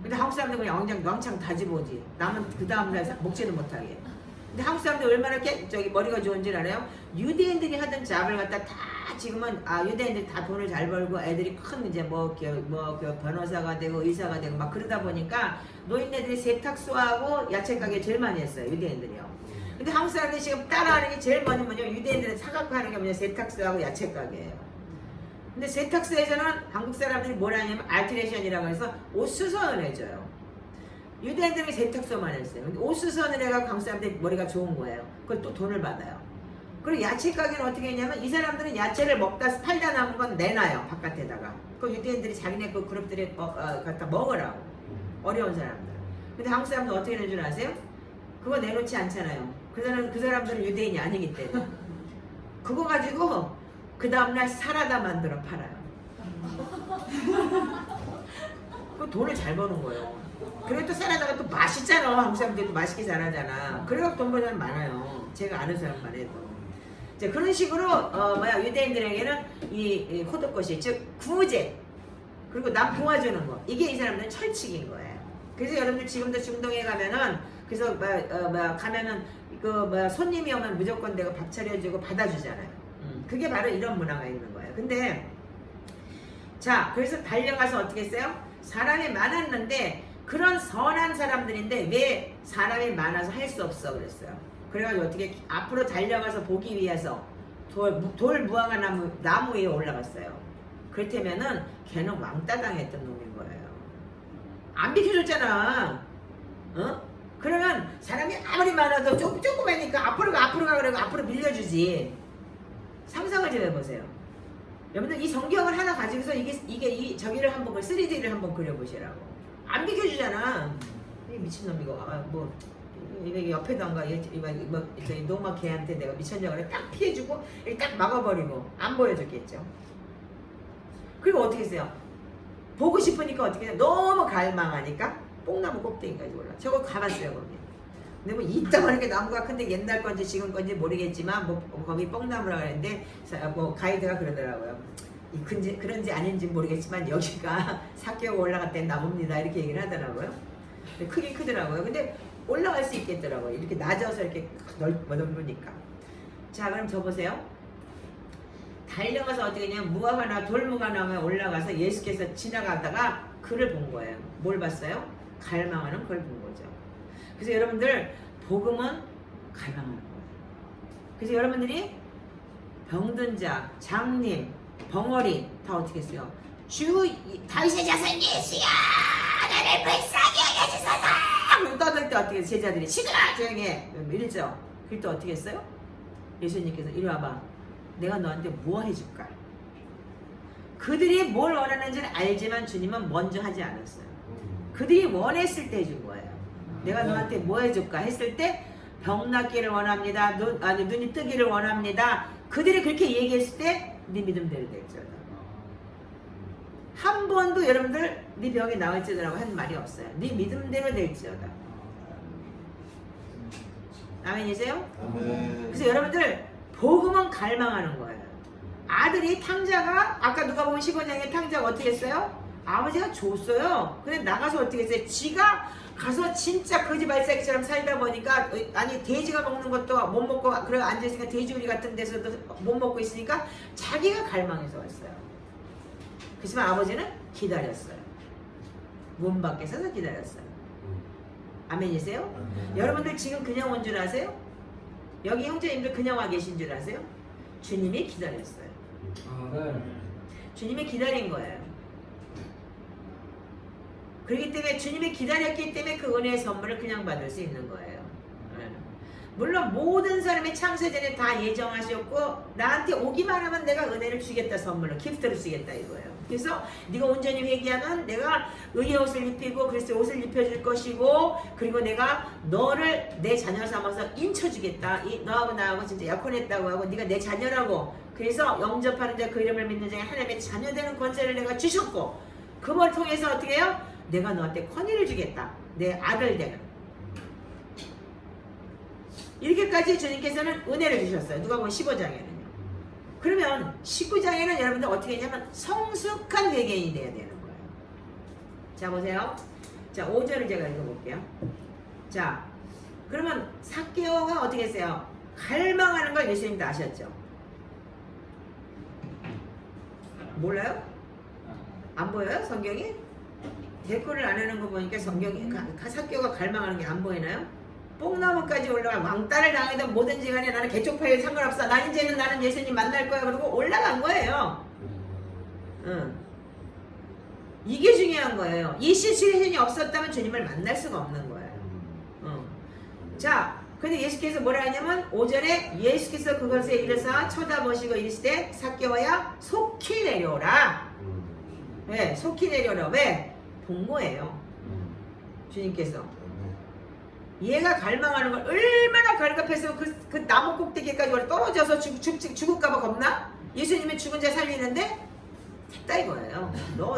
근데 한국 사람들 그냥 왕창 다 집어오지. 남은 그 다음날 먹지도 못하게. 근데 한국 사람들 얼마나 머리가 좋은 줄 알아요? 유대인들이 하던 잡을 갖다 다 지금은 유대인들이 다 돈을 잘 벌고 애들이 큰 이제 변호사가 되고 의사가 되고 막 그러다 보니까 노인네들이 세탁소하고 야채 가게 제일 많이 했어요. 유대인들이요. 근데 한국 사람들이 지금 따라하는 게 제일 먼저 뭐냐 유대인들은 사갖고 하는 게 뭐냐 세탁소하고 야채 가게예요. 근데 세탁소에서는 한국 사람들이 뭘 하냐면 알트레이션이라고 해서 옷 수선을 해줘요. 유대인들이 세탁소만 했어요. 근데 옷 수선을 해가지고 한국 사람들이 머리가 좋은 거예요. 그걸 또 돈을 받아요. 그리고 야채 가게는 어떻게 했냐면 이 사람들은 야채를 먹다 팔다 남은 건 내놔요. 바깥에다가. 그 유대인들이 자기네 그 그룹들이 갖다 먹으라고. 어려운 사람들. 근데 한국 사람들 어떻게 하는 줄 아세요? 그거 내놓지 않잖아요. 그 사람들은 유대인이 아니기 때문에. 그거 가지고 그 다음날 사라다 만들어 팔아요. 그 돈을 잘 버는 거예요. 그래도 사라다가 또 맛있잖아. 한국 사람들도 맛있게 잘하잖아. 그래갖고 돈 버는 사람 많아요. 제가 아는 사람만 해도. 이제 그런 식으로 유대인들에게는 이 호덕것이 즉 구제 그리고 남 도와주는 거 이게 이 사람들은 철칙인 거예요. 그래서 여러분들 지금도 중동에 가면은 그래서 가면은 손님이 오면 무조건 내가 밥 차려주고 받아주잖아요. 그게 바로 이런 문화가 있는 거예요. 근데 자 그래서 달려가서 어떻게 했어요? 사람이 많았는데 그런 선한 사람들인데 왜 사람이 많아서 할 수 없어 그랬어요. 그래가지고 어떻게 앞으로 달려가서 보기 위해서 돌 무화과 나무 위에 올라갔어요. 그렇다면은 걔는 왕따 당했던 놈인 거예요. 안 비켜줬잖아. 어? 그러면 사람이 아무리 많아도 조그마니까 앞으로 가 그러고 앞으로 밀려주지. 상상을 좀 해보세요. 여러분들 이 성경을 하나 가지고서 이게 저기를 한번 3D를 한번 그려보시라고. 안 비켜주잖아. 이 미친놈 이거 여기 옆에도 안 가. 저희 노마 걔한테 내가 미쳤냐고 그래. 딱 피해주고 이렇게 딱 막아버리고 안 보여줬겠죠. 그리고 어떻게 했어요? 보고 싶으니까 어떻게 해요? 너무 갈망하니까 뽕나무 꼭대기까지 올라. 저거 가봤어요 거기. 근데 뭐 이따만하게 나무가 큰데 옛날 건지 지금 건지 모르겠지만 뭐 거기 뽕나무라 그랬는데 뭐 가이드가 그러더라고요. 그런지 아닌지 모르겠지만 여기가 사개월 올라갈 땐 나무입니다 이렇게 얘기를 하더라고요. 크긴 크더라고요. 근데 올라갈 수 있겠더라고요. 이렇게 낮아서 이렇게 넓으니까. 자 그럼 저 보세요. 달려가서 어떻게 했냐면 무화과나 돌무가 나오면 올라가서 예수께서 지나가다가 그를 본 거예요. 뭘 봤어요? 갈망하는 그걸 본 거죠. 그래서 여러분들 복음은 갈망하는 거예요. 그래서 여러분들이 병든 자, 장님, 벙어리 다 어떻게 했어요? 주 다윗의 자손 예수야 나를 불쌍히 여겨주소서 떠들 때 어떻게 제자들이 시끄러 조용히 해 이랬죠. 그럴 때 어떻게 했어요? 예수님께서 이리 와봐 내가 너한테 뭐 해줄까? 그들이 뭘 원하는지는 알지만 주님은 먼저 하지 않았어요. 그들이 원했을 때 해준 거예요. 내가 너한테 뭐 해줄까 했을 때 병 낫기를 원합니다. 눈이 뜨기를 원합니다. 그들이 그렇게 얘기했을 때 네 믿음대로 될지어다. 한 번도 여러분들 네 병이 나을지어다라고 한 말이 없어요. 네 믿음대로 될지어다. 아멘이세요? 그래서 여러분들 복음은 갈망하는 거예요. 아들이 탕자가 아까 누가 보면 15장에 탕자가 어떻게 했어요? 아버지가 줬어요. 근데 나가서 어떻게 했어요? 지가 가서 진짜 거지 발사기처럼 살다 보니까 아니 돼지가 먹는 것도 못 먹고 그래 앉아있으니까 돼지우리 같은 데서도 못 먹고 있으니까 자기가 갈망해서 왔어요. 그렇지만 아버지는 기다렸어요. 문 밖에 서서 기다렸어요. 아멘이세요? 여러분들 지금 그냥 온 줄 아세요? 여기 형제님들 그냥 와 계신 줄 아세요? 주님이 기다렸어요. 주님이 기다린 거예요. 그렇기 때문에 주님이 기다렸기 때문에 그 은혜의 선물을 그냥 받을 수 있는 거예요. 물론 모든 사람이 창세전에 다 예정하셨고 나한테 오기만 하면 내가 은혜를 주겠다 선물로 기프트를 주겠다 이거예요. 그래서 네가 온전히 회개하면 내가 의의 옷을 입히고 그리스도의 옷을 입혀줄 것이고 그리고 내가 너를 내 자녀 삼아서 인쳐주겠다. 너하고 나하고 진짜 약혼했다고 하고 네가 내 자녀라고 그래서 영접하는 자 그 이름을 믿는 자에 하나님의 자녀 되는 권세를 내가 주셨고 그걸 통해서 어떻게 해요? 내가 너한테 권위를 주겠다. 내 아들 되는. 이렇게까지 주님께서는 은혜를 주셨어요. 누가 보면 15장에는요. 그러면 19장에는 여러분들 어떻게 했냐면 성숙한 회개인이 돼야 되는 거예요. 자 보세요. 자 5절을 제가 읽어볼게요. 자 그러면 삭개오가 어떻게 했어요? 갈망하는 걸 예수님도 아셨죠? 몰라요? 안 보여요? 성경이? 댓글을 안 하는 거 보니까 성경이 삭개오가 갈망하는 게 안 보이나요? 뽕나무까지 올라가 왕따를 당하든 뭐든지 간에 나는 개쪽파에 상관없어. 나 이제는 나는 예수님 만날 거야. 그러고 올라간 거예요. 이게 중요한 거예요. 이 시츄에이션이 없었다면 주님을 만날 수가 없는 거예요. 자, 근데 예수께서 뭐라 하냐면 5절에 예수께서 그것에 이르사 쳐다보시고 이르시되 삭개오야 속히 내려오라. 왜? 속히 내려오라. 왜? 본 거예요. 주님께서. 얘가 갈망하는 걸 얼마나 갈급해서 그 나무 꼭대기까지 떨어져서 죽을까봐 겁나? 예수님이 죽은 자 살리는데 됐다 이거예요.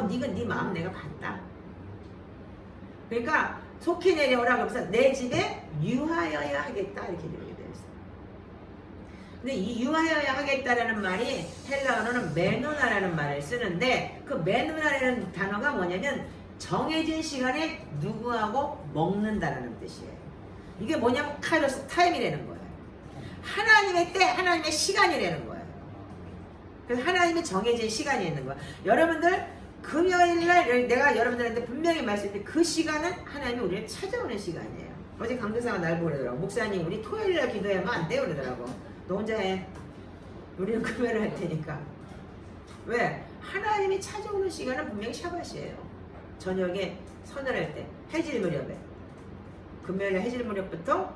네가 네 마음 내가 봤다. 그러니까 속히 내려오라 그러면서 내 집에 유하여야 하겠다 이렇게 되게 되어 있어요. 근데 이 유하여야 하겠다라는 말이 헬라어로는 메노나라는 말을 쓰는데 그 메노나라는 단어가 뭐냐면 정해진 시간에 누구하고 먹는다라는 뜻이에요. 이게 뭐냐면 카이로스 타임이라는 거예요. 하나님의 때, 하나님의 시간이라는 거예요. 그래서 하나님의 정해진 시간이 있는 거예요. 여러분들 금요일날 내가 여러분들한테 분명히 말씀드린 그 시간은 하나님이 우리를 찾아오는 시간이에요. 어제 강대사가 날 보더라고. 목사님 우리 토요일날 기도하면 안 돼요 그러더라고. 너 혼자 해. 우리는 금요일 할 테니까. 왜? 하나님이 찾아오는 시간은 분명히 샤밧이에요. 저녁에 서늘할 때 해질 무렵에 금요일에 해질 무렵부터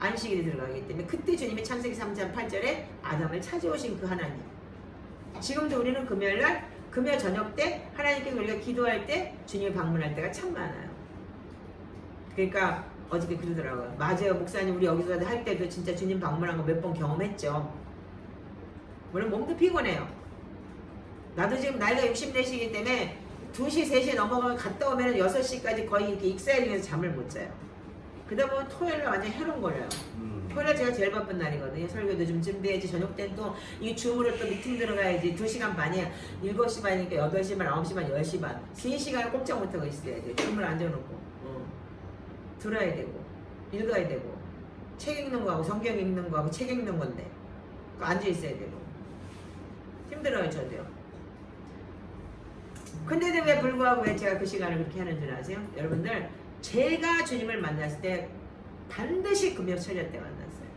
안식일이 들어가기 때문에 그때 주님이 창세기 3장 8절에 아담을 찾아오신 그 하나님. 지금도 우리는 금요일날 금요 저녁 때 하나님께서 우리가 기도할 때 주님을 방문할 때가 참 많아요. 그러니까 어저께 그러더라고요. 맞아요, 목사님. 우리 여기서 할 때도 진짜 주님 방문한 거 몇 번 경험했죠. 물론 몸도 피곤해요. 나도 지금 나이가 60대시기 때문에 2시, 3시 넘어가면 갔다 오면 6시까지 거의 이렇게 익사이딩해서 잠을 못 자요. 그러다 보면 토요일날 완전 해롱거려요. 토요일날 제가 제일 바쁜 날이거든요. 설교도 좀 준비해야지. 저녁 때는 또 이 줌으로 또 미팅 들어가야지. 2시간 반이야. 7시 반이니까 8시 반, 9시 반, 10시 반. 3시간을 꼼짝 못하고 있어야 돼요. 줌을 앉아놓고. 들어야 되고, 읽어야 되고, 책 읽는 거하고 성경 읽는 거하고 책 읽는 건데. 앉아있어야 되고. 힘들어요, 저도요. 근데도 왜 불구하고 왜 제가 그 시간을 그렇게 하는 줄 아세요? 여러분들, 제가 주님을 만났을 때 반드시 금요 철야 때 만났어요.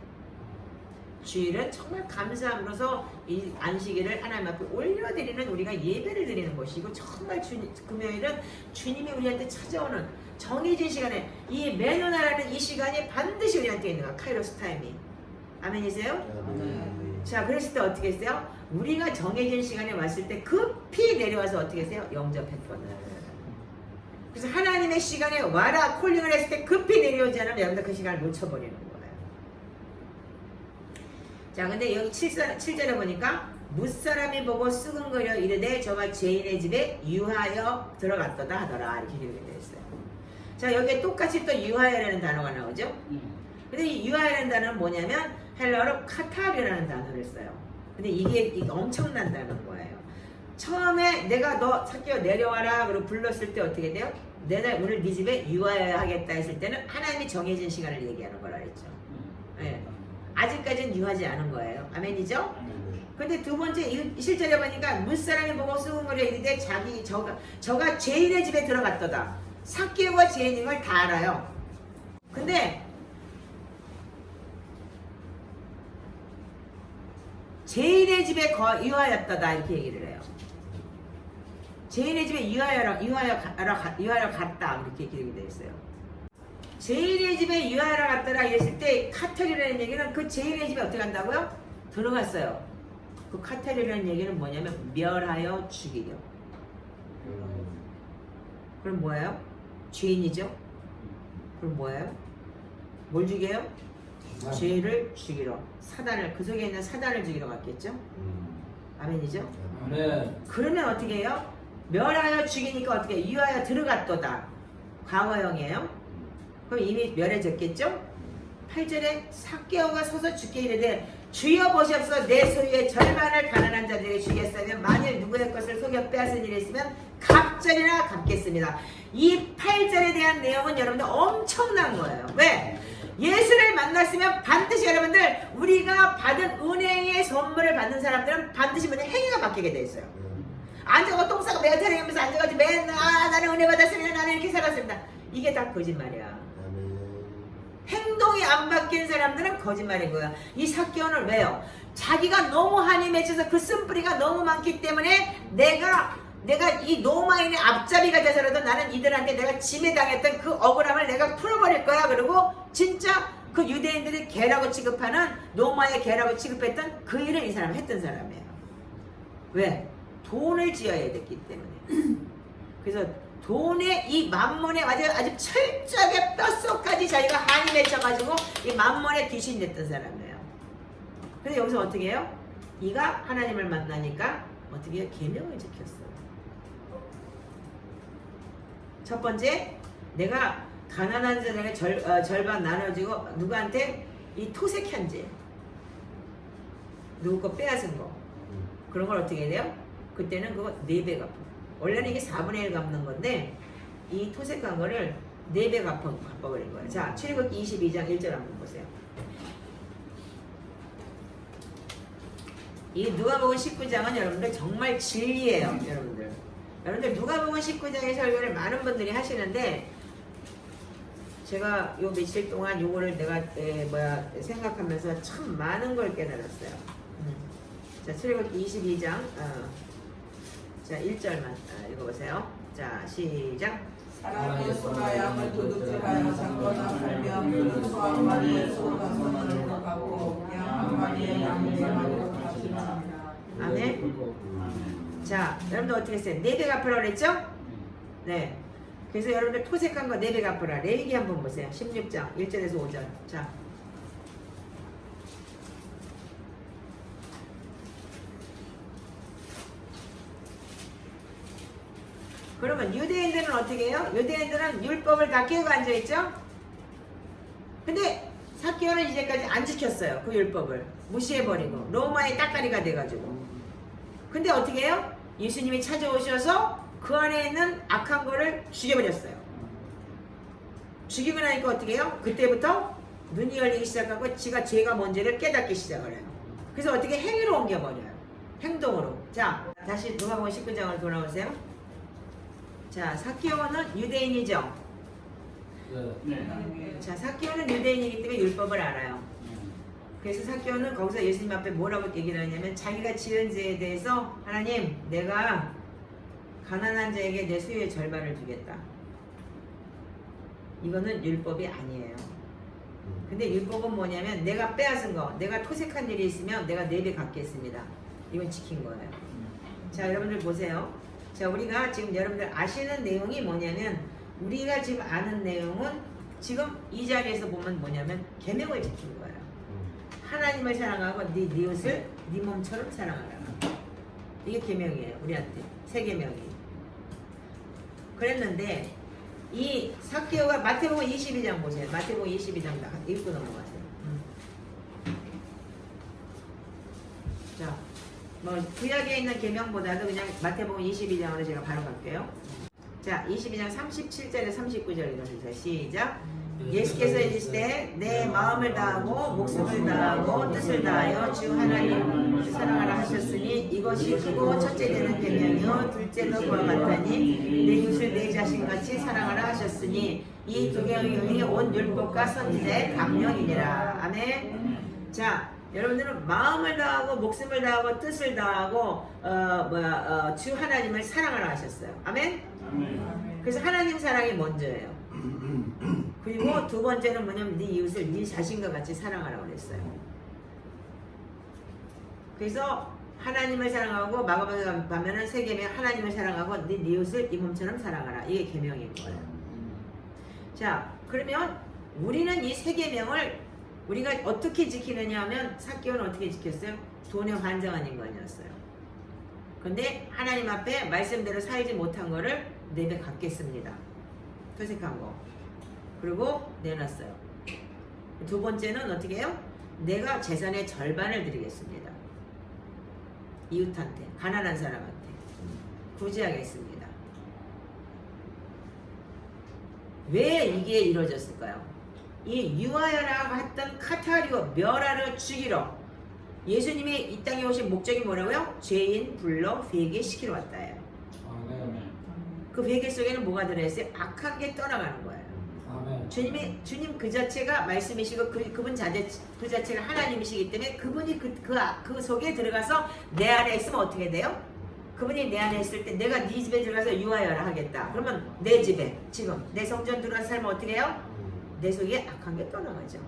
주일은 정말 감사함으로써 이 안식일을 하나님 앞에 올려드리는 우리가 예배를 드리는 것이고, 정말 금요일은 주님이 우리한테 찾아오는 정해진 시간에 이 매너나라는 이 시간이 반드시 우리한테 있는 거야. 카이로스 타임이. 아멘이세요? 자, 그랬을 때 어떻게 했어요? 우리가 정해진 시간에 왔을 때 급히 내려와서 어떻게 했어요? 영접했거든. 그래서 하나님의 시간에 와라 콜링을 했을 때 급히 내려오지 않으면 여러분들 그 시간을 놓쳐버리는 거예요. 자, 근데 여기 7절에 보니까 무사람이 보고 쓰근거려 이르되 저가 죄인의 집에 유하여 들어갔도다 하더라, 이렇게 기록이 되어 있어요. 자, 여기에 똑같이 또 유하여라는 단어가 나오죠. 근데 이 유하여라는 단어는 뭐냐면 헬라어로 카타르라는 단어를 써요. 근데 이게 엄청난 단어인 거예요. 처음에 내가 너 사키오 내려와라 그러고 불렀을 때 어떻게 돼요? 내가 오늘 네 집에 유하여야 하겠다 했을 때는 하나님이 정해진 시간을 얘기하는 거라 했죠. 네. 아직까지는 유하지 않은 거예요. 아멘이죠? 근데 두 번째 실절에 보니까 무사람이 보고 쓰근거려 이르되 저가 죄인의 집에 들어갔도다. 사키오가 죄인인 걸 다 알아요. 근데 죄인의 집에 유하였다다 이렇게 얘기를 해요. 죄인의 집에 유하여 갔다 이렇게 기록이 되어 있어요. 죄인의 집에 유하여 갔더라 이랬을 때 카텔이라는 얘기는 그 죄인의 집에 어떻게 간다고요? 들어갔어요. 그 카텔이라는 얘기는 뭐냐면 멸하여 죽이려. 그럼 뭐예요? 죄인이죠? 그럼 뭐예요? 뭘 죽여요? 죄를 죽이러. 사단을, 그 속에 있는 사단을 죽이러 갔겠죠? 아멘이죠? 아멘. 그러면 어떻게 해요? 멸하여 죽이니까 어떻게 해요? 유하여 들어갔도다. 과거형이에요. 그럼 이미 멸해졌겠죠? 8절에 삭개오가 서서 죽게 이르되 주여 보시옵소서 내 소유의 절반을 가난한 자들에게 주겠으면 만일 누구의 것을 속여 빼앗은 일이 있으면 갑절이나 갚겠습니다. 이 8절에 대한 내용은 여러분들 엄청난 거예요. 왜? 예수를 만났으면 반드시 여러분들 우리가 받은 은혜의 선물을 받는 사람들은 반드시 뭐냐 행위가 바뀌게 돼 있어요. 앉아고 똥 싸고 매어 타령하면서 앉아가지고 맨날 나는 은혜 받았습니다. 나는 이렇게 살았습니다. 이게 다 거짓말이야. 행동이 안 바뀐 사람들은 거짓말인 거야. 이 삭개오는 왜요? 자기가 너무 한이 맺혀서 그 쓴뿌리가 너무 많기 때문에 내가 이 노마인의 앞잡이가 돼서라도 나는 이들한테 내가 침해당했던 그 억울함을 내가 풀어버릴 거야. 그리고 진짜 그 유대인들이 개라고 취급하는 노마의 개라고 취급했던 그 일을 이 사람은 했던 사람이에요. 왜? 돈을 지어야 됐기 때문에. 그래서 돈에 이 만몬에 아주 철저하게 뼛속까지 자기가 한이 맺혀가지고 이 만몬에 귀신이 됐던 사람이에요. 근데 여기서 어떻게 해요? 이가 하나님을 만나니까 어떻게 해요? 계명을 지켰어요. 첫 번째, 내가 가난한 자들에게 절반 나눠주고 누구한테 이 토색 현재 누구 거 빼앗은 거 그런 걸 어떻게 해야 돼요? 그때는 그거 4배 갚아. 원래는 이게 4분의 1 갚는 건데 이 토색한 거를 4배 갚아버린 거예요. 자, 출애굽기 22장 1절 한번 보세요. 이 누가복음 19장은 여러분들 정말 진리예요. 여러분들 누가복음 19장의 설교를 많은 분들이 하시는데 제가 요 며칠 동안 요거를 내가 생각하면서 참 많은 걸 깨달았어요. 자, 출애굽기 22장 자 1절만 읽어보세요. 자, 시작. 사람의 소가 양을 도둑질하여 잡거나 팔면 그는 소 한 마리의 소 5마리로 갚고 양 한 마리의 양 5마리로 갚습니다. 아멘. 자, 여러분들 어떻게 했어요? 4배 갚으라고 그랬죠? 네. 그래서 여러분들 토색한 거 4배 갚으라. 레위기 한번 보세요. 16장 1절에서 5절. 자. 그러면 유대인들은 어떻게 해요? 유대인들은 율법을 다 깨고 앉아있죠? 근데 삭개오는 이제까지 안 지켰어요. 그 율법을 무시해버리고 로마의 따까리가 돼가지고. 근데 어떻게 해요? 예수님이 찾아오셔서 그 안에 있는 악한 거를 죽여버렸어요. 죽이고 나니까 어떻게 해요? 그때부터 눈이 열리기 시작하고 지가 죄가 뭔지를 깨닫기 시작을 해요. 그래서 어떻게 행위로 옮겨버려요. 행동으로. 자, 다시 누가복음 19장으로 돌아오세요. 자, 삭개오는 유대인이죠. 네. 자, 삭개오는 유대인이기 때문에 율법을 알아요. 그래서 삭개오는 거기서 예수님 앞에 뭐라고 얘기를 하냐면 자기가 지은 죄에 대해서 하나님, 내가 가난한 자에게 내 수요의 절반을 주겠다. 이거는 율법이 아니에요. 근데 율법은 뭐냐면 내가 빼앗은 거, 내가 토색한 일이 있으면 내가 4배 갚겠습니다. 이건 지킨 거예요. 자, 여러분들 보세요. 자, 우리가 지금 여러분들 아시는 내용이 뭐냐면 우리가 지금 아는 내용은 지금 이 자리에서 보면 뭐냐면 계명을 지킨 거예요. 하나님을 사랑하고 네 이웃을 네 몸처럼 사랑하라. 이게 계명이에요. 우리한테 세 계명이. 그랬는데 이 삭개오가 마태복음 22장 보세요. 마태복음 22장 다 읽고 넘어가세요. 자, 뭐 구약에 있는 계명보다도 그냥 마태복음 22장으로 제가 바로 갈게요. 자, 22장 37절에 39절 읽어주세요. 시작. 예수께서 이르시되 내 마음을 다하고 목숨을 다하고 뜻을 다하여 주 하나님을 사랑하라 하셨으니 이것이 크고 첫째 되는 계명이요 둘째도 그와 같으니 내 이웃을 내 자신같이 사랑하라 하셨으니 이 두 계명이 온 율법과 선지자의 강령이니라. 아멘. 자, 여러분들은 마음을 다하고 목숨을 다하고 뜻을 다하고 주 하나님을 사랑하라 하셨어요. 아멘. 그래서 하나님 사랑이 먼저예요. 그리고 두 번째는 뭐냐면 네 이웃을 네 자신과 같이 사랑하라고 그랬어요. 그래서 하나님을 사랑하고 마가복음에 가면은 세 계명 하나님을 사랑하고 네 이웃을 네 몸처럼 사랑하라. 이게 계명인 거예요. 자, 그러면 우리는 이 세 계명을 우리가 어떻게 지키느냐 하면 삭개오는 어떻게 지켰어요? 돈에 환장한 인간이었어요. 근데 하나님 앞에 말씀대로 살지 못한 거를 4배 갚겠습니다. 토색한 거. 그리고 내놨어요. 두 번째는 어떻게 해요? 내가 재산의 절반을 드리겠습니다. 이웃한테, 가난한 사람한테 구제하겠습니다. 왜 이게 이루어졌을까요? 이 유아야라고 했던 카타리오 멸하러 죽이러 예수님이 이 땅에 오신 목적이 뭐라고요? 죄인 불러 회개시키러 왔다예요. 그 회개 속에는 뭐가 들어있어요? 악한 게 떠나가는 거예요. 주님 그 자체가 말씀이시고 그분 그 자체가 하나님이시기 때문에 그분이 그 속에 들어가서 내 안에 있으면 어떻게 돼요? 그분이 내 안에 있을 때 내가 네 집에 들어가서 유하여라 하겠다. 그러면 내 집에 지금 내 성전 들어가서 살면 어떻게 해요? 내 속에 악한 게 떠나가죠.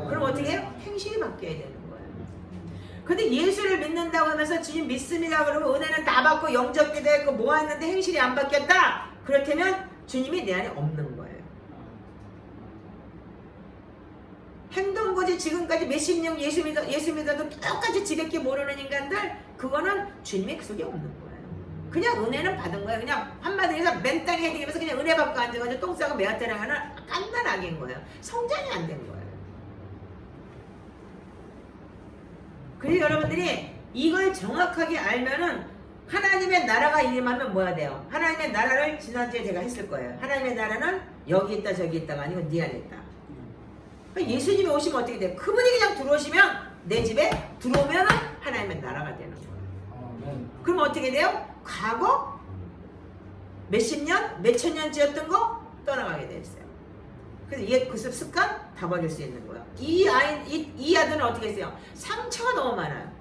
그럼 어떻게 해요? 행실이 바뀌어야 되는 거예요. 근데 예수를 믿는다고 하면서 주님 믿습니다 그러고 은혜는 다 받고 영접도 되고 모았는데 행실이 안 바뀌었다. 그렇다면 주님이 내 안에 없는 거예요. 행동거지 지금까지 몇십 년 예수 믿어도 똑같이 지밖에 모르는 인간들 그거는 주님의 그 속에 없는 거예요. 그냥 은혜는 받은 거예요. 그냥 한마디로 해서 맨 땅에 헤딩하면서 그냥 은혜 받고 앉아가지고 똥 싸고 매화태랑 하는 깐난 악인 거예요. 성장이 안 된 거예요. 그래서 여러분들이 이걸 정확하게 알면은 하나님의 나라가 임하면 뭐야 돼요? 하나님의 나라를 지난주에 제가 했을 거예요. 하나님의 나라는 여기 있다 저기 있다가 아니고 네 안에 있다. 예수님이 오시면 어떻게 돼요? 그분이 그냥 들어오시면 내 집에 들어오면 하나님의 나라가 되는 거예요. 그럼 어떻게 돼요? 과거 몇십 년, 몇천 년째였던 거 떠나가게 됐어요. 그래서 얘 그 습관 다 버릴 수 있는 거예요. 이 아들은 어떻게 했어요? 상처가 너무 많아요.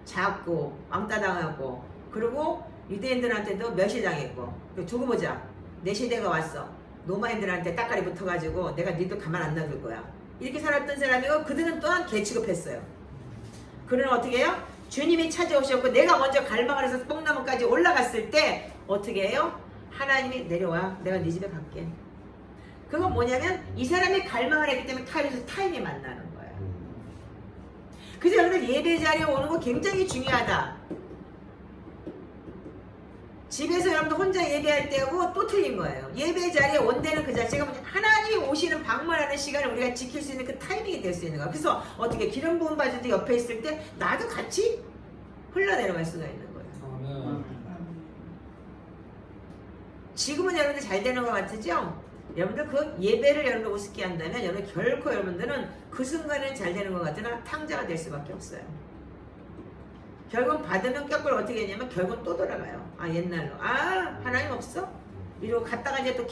작고 왕따 당하고 그리고 유대인들한테도 멸시당했고 두고 보자. 내 시대가 왔어. 노마인들한테 따까리 붙어가지고 내가 니도 가만 안 놔둘 거야. 이렇게 살았던 사람이고 그들은 또한 개 취급했어요. 그러면 어떻게 해요? 주님이 찾아오셨고 내가 먼저 갈망을 해서 뽕나무까지 올라갔을 때 어떻게 해요? 하나님이 내려와. 내가 네 집에 갈게. 그건 뭐냐면 이 사람이 갈망을 했기 때문에 타임이 만나는 거예요. 그래서 여러분들 예배 자리에 오는 거 굉장히 중요하다. 집에서 여러분들 혼자 예배할 때하고 또 틀린 거예요. 예배 자리에 온다는 그 자체가 뭐냐, 하나님이 오시는 방문하는 시간을 우리가 지킬 수 있는 그 타이밍이 될 수 있는 거야. 그래서 어떻게 기름 부음 받을 때 옆에 있을 때 나도 같이 흘러내려갈 수가 있는 거예요. 지금은 여러분들 잘 되는 것 같으죠? 여러분들 그 예배를 여러분들 우습게 한다면 여러분 결코 여러분들은 그 순간은 잘 되는 것 같으나 탕자가 될 수밖에 없어요. 결국은 받으면 격걸 어떻게 했냐면 결국은 또 돌아가요. 아 옛날로. 아 하나님 없어? 이러고 갔다가 이제 또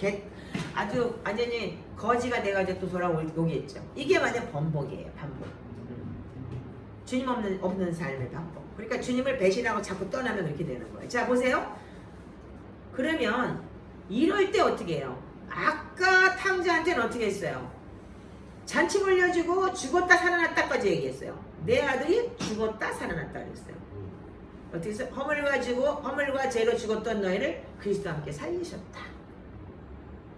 아주 완전히 거지가 돼가지고 또 돌아오겠죠. 이게 완전 번복이에요. 반복. 주님 없는 삶의 반복. 그러니까 주님을 배신하고 자꾸 떠나면 그렇게 되는 거예요. 자 보세요. 그러면 이럴 때 어떻게 해요? 아까 탕자한테는 어떻게 했어요? 잔치 벌려주고 죽었다 살아났다까지 얘기했어요. 내 아들이 죽었다 살아났다 그랬어요. 어떻게 해서 허물과 죄로 죽었던 너희를 그리스도와 함께 살리셨다.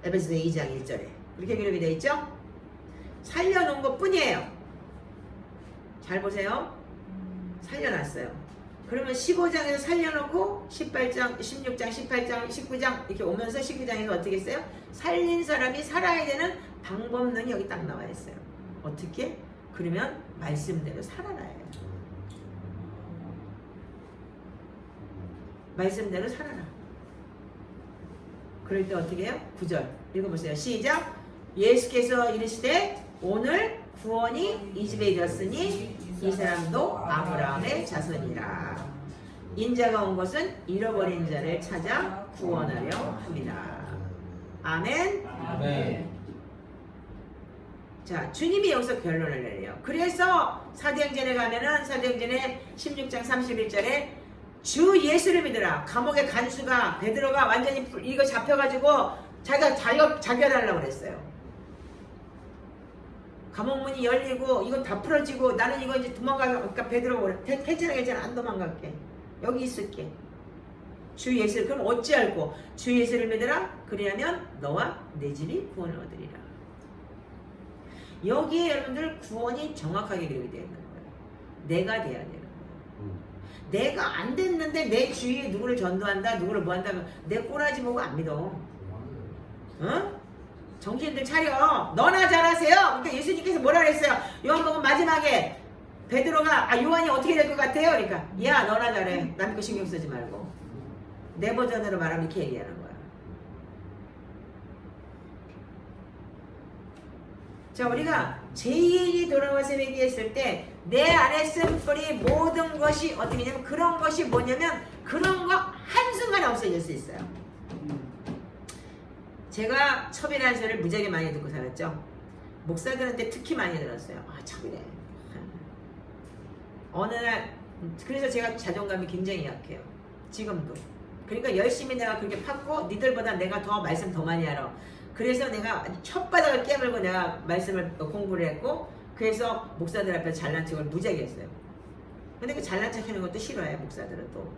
에베소서 2장 1절에 그렇게 기록이 되어 있죠? 살려놓은 것 뿐이에요. 잘 보세요. 살려놨어요. 그러면 15장에서 살려놓고 18장, 16장, 18장, 19장 이렇게 오면서 19장에서 어떻게 했어요? 살린 사람이 살아야 되는 방법론이 여기 딱 나와 있어요. 어떻게? 그러면 말씀대로 살아나야 해요. 말씀대로 살아나. 그럴 때 어떻게 해요? 9절 읽어보세요. 시작. 예수께서 이르시되 오늘 구원이 이 집에 이르렀으니 이 사람도 아브라함의 자손이라. 인자가 온 것은 잃어버린 자를 찾아 구원하려 합니다. 아멘. 아멘. 자, 주님이 여기서 결론을 내려요. 그래서 사도행전에 가면은 사도행전의 16장 31절에 주 예수를 믿으라. 감옥의 간수가 베드로가 완전히 이거 잡혀가지고 자기가 자결하려고 그랬어요. 감옥문이 열리고 이거 다 풀어지고 나는 이거 이제 도망가니까 베드로가 괜찮아 안 도망갈게. 여기 있을게. 주 예수를 그럼 어찌할꼬 주 예수를 믿으라. 그리하면 너와 내 집이 구원을 얻으리라. 여기에 여러분들 구원이 정확하게 기록이 되어 있는 거예요. 내가 돼야 되는 거예요. 내가 안 됐는데 내 주위에 누구를 전도한다 누구를 뭐 한다면 내 꼬라지 보고 안 믿어. 어? 정신들 차려. 너나 잘하세요. 그러니까 예수님께서 뭐라 그랬어요? 요한복음 마지막에 베드로가 요한이 어떻게 될 것 같아요? 그러니까 야 너나 잘해. 남 거 신경 쓰지 말고. 내 버전으로 말하면 이렇게 얘기하는 거야. 자 우리가 죄인이 돌아와서 회개했을 때 내 안에 쓴 뿌리 모든 것이 어떻게 되냐면 그런 것이 뭐냐면 그런 거 한순간에 없어질 수 있어요. 제가 첩이라는 소리를 무지하게 많이 듣고 살았죠. 목사들한테 특히 많이 들었어요. 아 첩이래. 어느 날 그래서 제가 자존감이 굉장히 약해요. 지금도. 그러니까 열심히 내가 그렇게 팠고 니들보다 내가 더 말씀 더 많이 알아. 그래서 내가 혓바닥을 깨물고 내가 말씀을 공부를 했고 그래서 목사들 앞에서 잘난 척을 무지하게 했어요. 근데 그 잘난 척 하는 것도 싫어해요. 목사들은 또.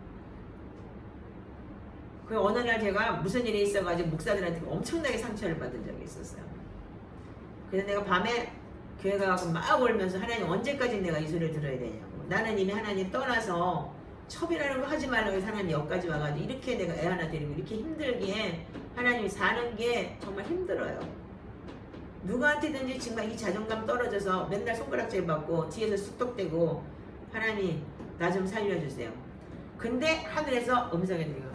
그 어느 날 제가 무슨 일이 있어가지고 목사들한테 엄청나게 상처를 받은 적이 있었어요. 그래서 내가 밤에 교회 가서 막 울면서 하나님 언제까지 내가 이 소리를 들어야 되냐고. 나는 이미 하나님 떠나서 첩이라는 거 하지 말라고 해서 하나님 여기까지 와가지고 이렇게 내가 애 하나 데리고 이렇게 힘들게 하나님이 사는 게 정말 힘들어요. 누구한테든지 정말 이 자존감 떨어져서 맨날 손가락질 받고 뒤에서 쑥덕대고 하나님 나 좀 살려주세요. 근데 하늘에서 음성이 들려.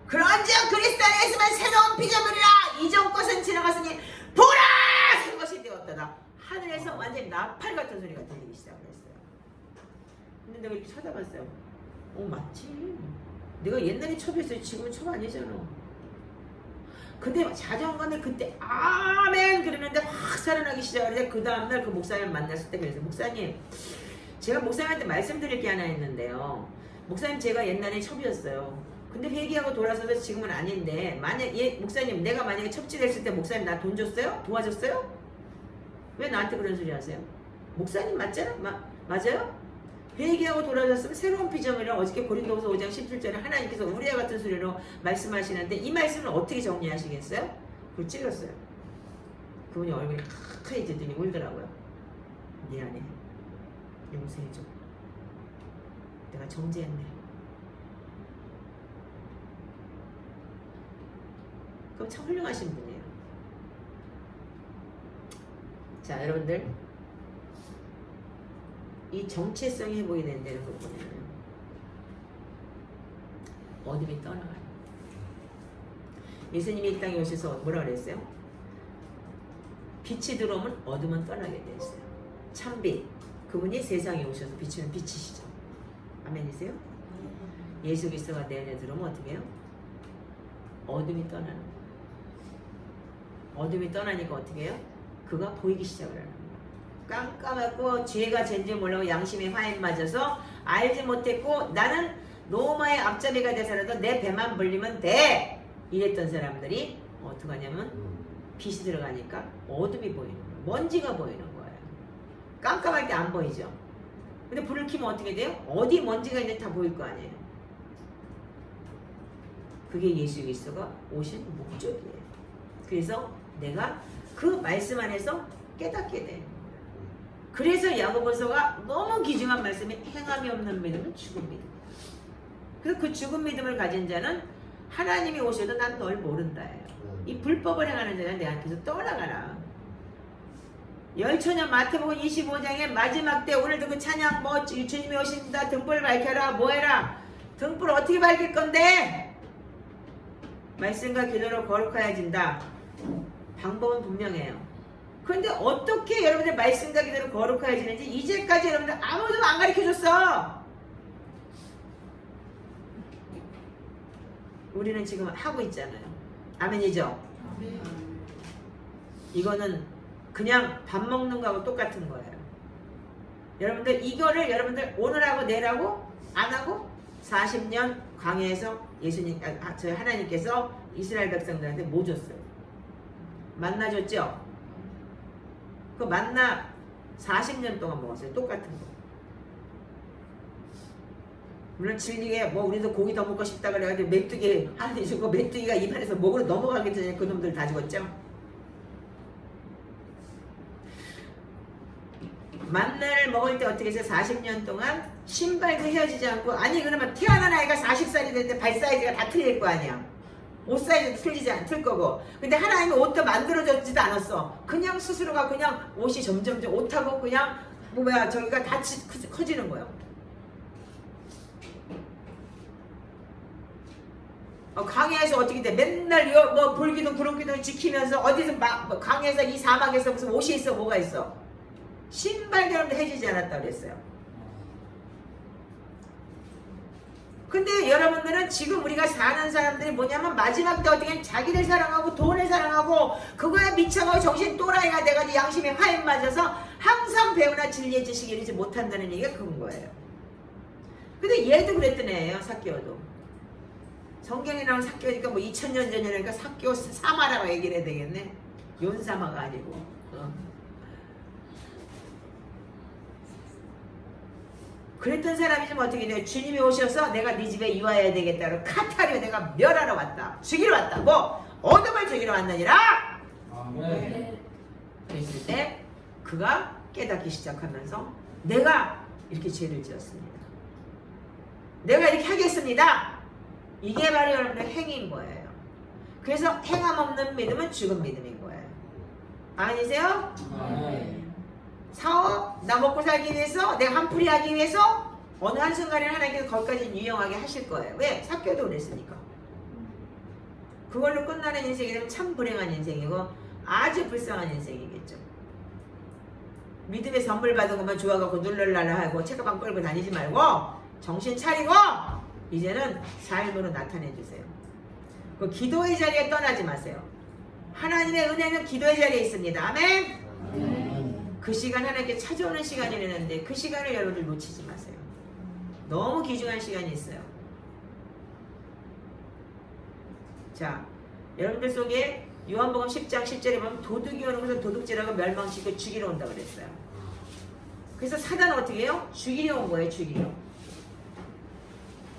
그런즉 그리스도 안에 있으면 새로운 피조물이라 이전 것은 지나갔으니 보라 새 것이 되었다다. 하늘에서 완전히 나팔 같은 소리가 들리기 시작했어요. 근데 내가 이렇게 쳐다봤어요. 맞지. 내가 옛날에 첩이었어요. 지금은 첩 아니잖아. 근데 자존감에 그때 아멘 그러는데 확 살아나기 시작하는데 그 다음날 그 목사님 만났을 때 그랬어요. 목사님 제가 목사님한테 말씀드릴 게 하나 있는데요. 목사님 제가 옛날에 첩이었어요. 근데 회개하고 돌아서서 지금은 아닌데 만약 목사님 내가 만약에 첩질했을 때 목사님 나 돈 줬어요? 도와줬어요? 왜 나한테 그런 소리 하세요? 목사님 맞잖아? 맞아요? 회개하고 돌아섰으면 새로운 피조물이라 어저께 고린도후서 5장 17절에 하나님께서 우리와 같은 소리로 말씀하시는데 이 말씀을 어떻게 정리하시겠어요? 그걸 찔렀어요. 그분이 얼굴이 하얘지더니 울더라고요. 미안해. 용서해줘. 내가 정죄했네. 그럼 참 훌륭하신 분이에요. 자, 여러분들 이 정체성이 회복이 된다는 걸 보면 어둠이 떠나가요. 예수님이 이 땅에 오셔서 뭐라 그랬어요? 빛이 들어오면 어둠은 떠나게 돼 있어요. 참빛, 그분이 세상에 오셔서 비추는 빛이시죠. 아멘이세요? 예수 그리스도가 내 안에 들어오면 어떻게 해요? 어둠이 떠나는 거예요. 어둠이 떠나니까 어떻게 해요? 그가 보이기 시작을 하는 거예요. 깜깜하고 죄가 죄인지 몰라고 양심에 화에 맞아서 알지 못했고 나는 노마의 앞잡이가 돼서라도 내 배만 불리면 돼 이랬던 사람들이 어떻게 하냐면 빛이 들어가니까 어둠이 보이는 거예요. 먼지가 보이는 거예요. 깜깜할 때 안 보이죠. 근데 불을 켜면 어떻게 돼요? 어디 먼지가 있는지 다 보일 거 아니에요. 그게 예수 그리스도가 오신 목적이에요. 그래서 내가 그 말씀 안에서 깨닫게 돼요. 그래서 야고보서가 너무 귀중한 말씀이 행함이 없는 믿음은 죽은 믿음. 그래서 그 죽은 믿음을 가진 자는 하나님이 오셔도 난 널 모른다예요. 이 불법을 행하는 자는 내 앞에서 떠나가라. 열처녀 마태복음 25장의 마지막 때 오늘도 그 찬양 뭐 주님이 오신다 등불 밝혀라 뭐해라. 등불 어떻게 밝힐 건데? 말씀과 기도로 거룩하여진다. 방법은 분명해요. 그런데 어떻게 여러분들 말씀과 기도로 거룩하여지는지 이제까지 여러분들 아무도 안 가르쳐줬어. 우리는 지금 하고 있잖아요. 아멘이죠? 이거는 그냥 밥 먹는 거하고 똑같은 거예요. 여러분들 이거를 여러분들 오늘하고 내일하고 안 하고 40년 광야에서 저희 하나님께서 이스라엘 백성들한테 뭐 줬어요? 만나 줬죠? 그 만나 40년 동안 먹었어요. 똑같은 거. 물론 진리에 뭐 우리도 고기 더 먹고 싶다 그래가지고 메뚜기 하나님 주고 메뚜기가 입안에서 목으로 넘어가기 전에 그 놈들 다 죽었죠? 만나를 먹을 때 어떻게 해서 40년 동안 신발도 헤어지지 않고 아니 그러면 태어난 아이가 40살이 됐는데 발 사이즈가 다 틀릴 거 아니야. 옷 사이즈도 틀릴 거고. 근데 하나님이 옷도 만들어줬지도 않았어. 그냥 스스로가 그냥 옷이 점점 옷하고 그냥 저기가 다 커지는 거예요. 강야에서 어떻게 돼? 맨날 뭐 불기둥 구름기둥 지키면서 어디서 강야에서 이 사막에서 무슨 옷이 있어 뭐가 있어? 신발처럼도 해지지 않았다 그랬어요. 근데 여러분들은 지금 우리가 사는 사람들이 뭐냐면 마지막 때 어떻게 자기를 사랑하고 돈을 사랑하고 그거에 미쳐가고 정신 또라이가 돼가지고 양심에 화인 맞아서 항상 배우나 진리의 지식이 이르지 못한다는 얘기가 그런 거예요. 근데 얘도 그랬던 애예요. 삭개오도. 성경이랑 삭개오니까 뭐 2000년 전이니까 삭개오 사마라고 얘기를 해야 되겠네. 윤사마가 아니고. 그랬던 사람이 좀 어떻게 돼요? 주님이 오셔서 내가 네 집에 이와야 되겠다. 카타리오 내가 멸하러 왔다. 죽이러 왔다. 뭐 어둠을 죽이러 왔느니라. 아멘. 그랬을 때 그가 깨닫기 시작하면서 내가 이렇게 죄를 지었습니다. 내가 이렇게 하겠습니다. 이게 바로 여러분의 행위인 거예요. 그래서 행함 없는 믿음은 죽은 믿음인 거예요. 아니세요? 아멘. 사업, 나 먹고 살기 위해서, 내가 한풀이 하기 위해서 어느 한순간에는 하나님께서 거기까지 유용하게 하실 거예요. 왜? 삭개오도 그랬으니까. 그걸로 끝나는 인생이 되면 참 불행한 인생이고 아주 불쌍한 인생이겠죠. 믿음의 선물 받은 것만 좋아갖고 눌러라라 하고 책가방 끌고 다니지 말고 정신 차리고 이제는 삶으로 나타내 주세요. 그 기도의 자리에 떠나지 마세요. 하나님의 은혜는 기도의 자리에 있습니다. 아멘. 그 시간 하나님께 찾아오는 시간이 되는데 그 시간을 여러분들 놓치지 마세요. 너무 귀중한 시간이 있어요. 자, 여러분들 속에 요한복음 10장 10절에 보면 도둑이 오는 것을 도둑질하고 멸망시키고 죽이러 온다고 그랬어요. 그래서 사단은 어떻게 해요? 죽이려 온 거예요. 죽이려.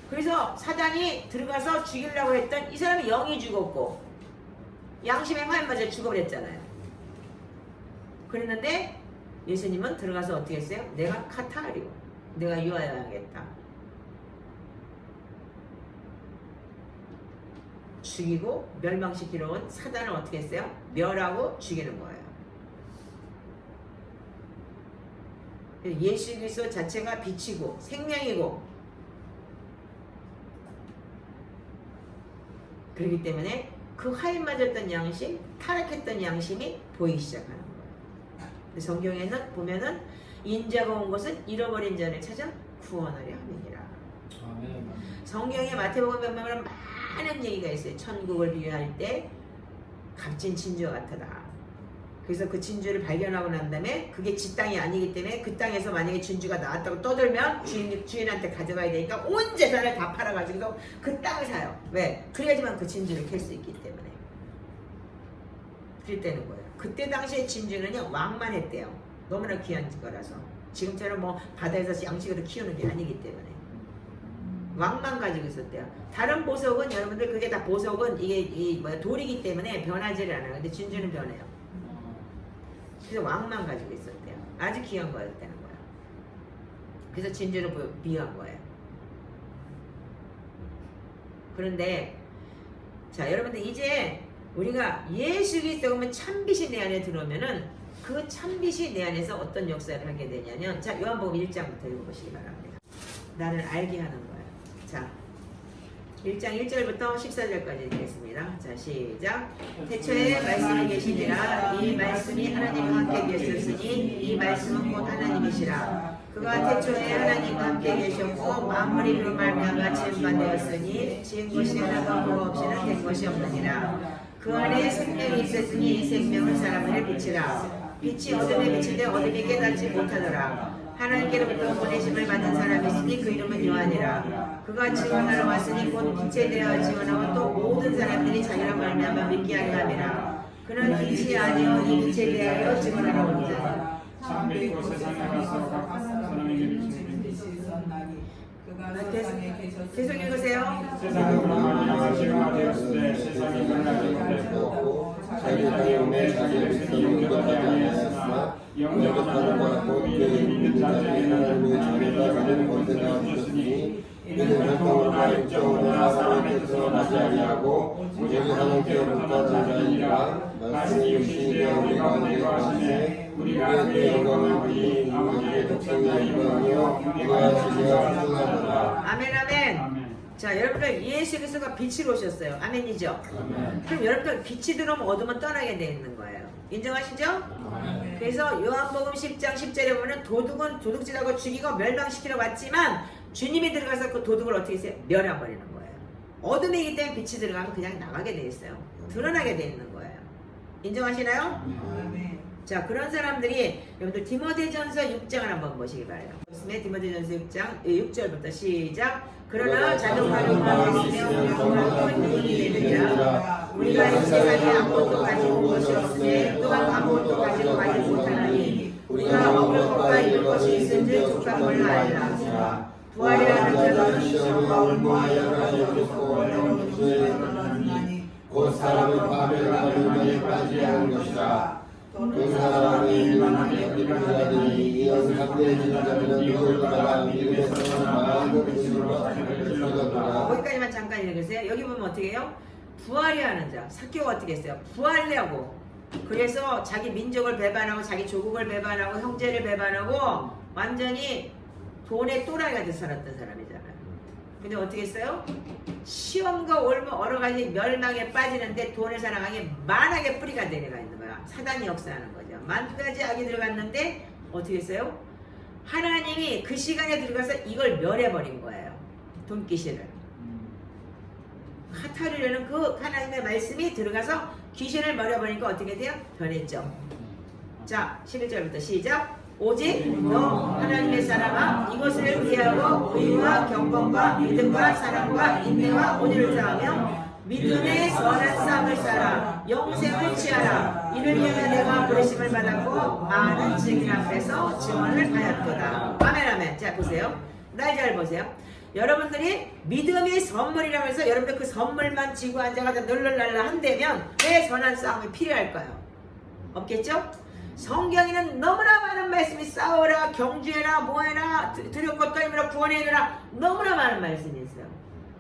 그래서 사단이 들어가서 죽이려고 했던 이 사람이 영이 죽었고 양심의 화에 맞아 죽어버렸잖아요. 그랬는데 예수님은 들어가서 어떻게 했어요? 내가 카타하리오. 내가 유하여야겠다. 죽이고 멸망시키러 온 사단을 어떻게 했어요? 멸하고 죽이는 거예요. 예수 그리스도 자체가 빛이고 생명이고 그렇기 때문에 그 화에 맞았던 양심, 타락했던 양심이 보이기 시작하는 거예요. 성경에는 보면은 인자가 온 것은 잃어버린 자를 찾아 구원하려 함이니라. 성경에 마태복음 보면 많은 얘기가 있어요. 천국을 비유할 때 값진 진주와 같으다. 그래서 그 진주를 발견하고 난 다음에 그게 지 땅이 아니기 때문에 그 땅에서 만약에 진주가 나왔다고 떠들면 주인한테 가져가야 되니까 온 재산을 다 팔아가지고 그 땅을 사요. 왜? 그래야지만 그 진주를 캘 수 있기 때문에. 그랬다는 거예요. 그때 당시에 진주는요 왕만 했대요. 너무나 귀한 거라서. 지금처럼 뭐 바다에서 양식으로 키우는 게 아니기 때문에. 왕만 가지고 있었대요. 다른 보석은 여러분들 그게 다 보석은 이게 돌이기 때문에 변하지를 않아요. 근데 진주는 변해요. 그래서 왕만 가지고 있었대요. 아주 귀한 거였다는 거야. 그래서 진주를 비유한 거예요. 그런데 자 여러분들 이제 우리가 예수 그리스도가 오면 참빛이 내 안에 들어오면은 그 참빛이 내 안에서 어떤 역사를 하게 되냐면 자 요한복음 1장부터 읽어보시기 바랍니다. 나를 알게 하는 거예요. 자 1장 1절부터 14절까지 읽겠습니다. 자 시작. 태초에 말씀이 계시니라. 이 말씀이 하나님과 함께 계셨으니 이 말씀은 곧 하나님이시라. 그가 태초에 하나님과 함께 계셨고 만물이 그로 말미암아 지은 바 되었으니 지은 것이 하나도 그거 없이는 된 것이 없느니라. 그 안에 생명이 있었으니 이 생명은 사람을 빛이라. 빛이 어둠에 비치되 어둠이 깨닫지 못하더라. 하나님께로부터 보내심을 받은 사람이 있으니 그 이름은 요한이라. 그가 증언하러 왔으니 곧 빛에 대하여 증언하고 또 모든 사람들이 자기로 말미암아 믿게 하려 함이라. 그는 빛이 아니요 이 빛에 대하여 증언하러 온 자라. 참빛 곧 세상에 가서 각 사람에게 비치는 빛이 있었나니 그가 세상에 계셨으니 계속 읽으세요. 세상으로 말미암아 죄가 되었으되 세상이 그를 알지 못하고 자기 때문에 자기의 빛을 용납하지 아니하였으나 영접하는 것과 그의 믿는 자들에게는 하나님의 자비가 가는 권세가 주셨으니 이는 혈통으로나 육정으로나 사람의 뜻으로 나지 아니하고 오직 하나님께로부터 자라니라. 말씀이 육신이 되어 우리 가운데 거하시네. 우리가 그의 영광을 보니 아버지의 독생자 이름이요 그가 지혜와 풍성하더라. 아멘 아멘. 자 여러분들 예수 그리스도가 빛으로 오셨어요. 아멘이죠? 아멘. 그럼 여러분들 빛이 들어오면 어둠은 떠나게 되어 있는 거예요. 인정하시죠? 그래서 요한복음 10장 10절에 보면 도둑은 도둑질하고 죽이고 멸망시키러 왔지만 주님이 들어가서 그 도둑을 어떻게 했어요? 멸해버리는 거예요. 어둠이기 때문에 빛이 들어가면 그냥 나가게 돼 있어요. 드러나게 돼 있는 거예요. 인정하시나요? 자 그런 사람들이 여러분들 디모데전서 6장을 한번 보시기 바래요. 디모데전서 6절부터 시작. 그러나 자동화를 마음에 영광을 큰 이익이 되느니라. 우리가 이 세상에 아무것도 가지고 것이 없으니 또한 아무것도 가지고 가지 못하나니 우리가 먹을 것과 입을 것이 있은지 족함을 알라. 부활이라는 자는 시험과 올무와 여러 가지 어렵고 어려운 문제에 일어나니 곧 사람의 파멸과 멸망에 빠지게 하는 것이라. 그 사람이 일만하게 우리가 자들이 이 연상되어진 자들은 이걸 따라 믿음에서 마음을 믿음으로 살거니와. 거기까지만 잠깐 읽으세요. 여기 보면 어떻게 해요? 부활이 하는 자. 사개오가 어떻게 했어요? 부활하려고. 그래서 자기 민족을 배반하고 자기 조국을 배반하고 형제를 배반하고 완전히 돈의 또라이가 돼서 살았던 사람이잖아요. 근데 어떻게 했어요? 시험과 올무 여러 가지 멸망에 빠지는데 돈을 사랑하게 만하게 뿌리가 내려가 있는 거야. 사단이 역사하는 거죠. 만 가지 악이 들어갔는데 어떻게 했어요? 하나님이 그 시간에 들어가서 이걸 멸해버린 거예요. 돈귀신을. 하타르려는 그 하나님의 말씀이 들어가서 귀신을 멸해버리니까 어떻게 돼요? 변했죠. 자 11절부터 시작. 오직 너 하나님의 사람아 이것을 피하고 의와 경건과 믿음과 사랑과 인내와 온유를 쌓으며 믿음의 선한 싸움을 싸라. 영생을 취하라. 이를 위하여 내가 부르심을 받았고 많은 증인 앞에서 증언을 하였도다. 아멘 아멘. 자 보세요. 날 잘 보세요. 여러분들이 믿음의 선물이라고 해서 여러분들 그 선물만 쥐고 앉아가지고 널널랄라 한다면 왜 선한 싸움이 필요할까요? 없겠죠? 성경에는 너무나 많은 말씀이 싸워라, 경주해라, 뭐해라, 두렵고 떨미라, 구원해라 너무나 많은 말씀이 있어요.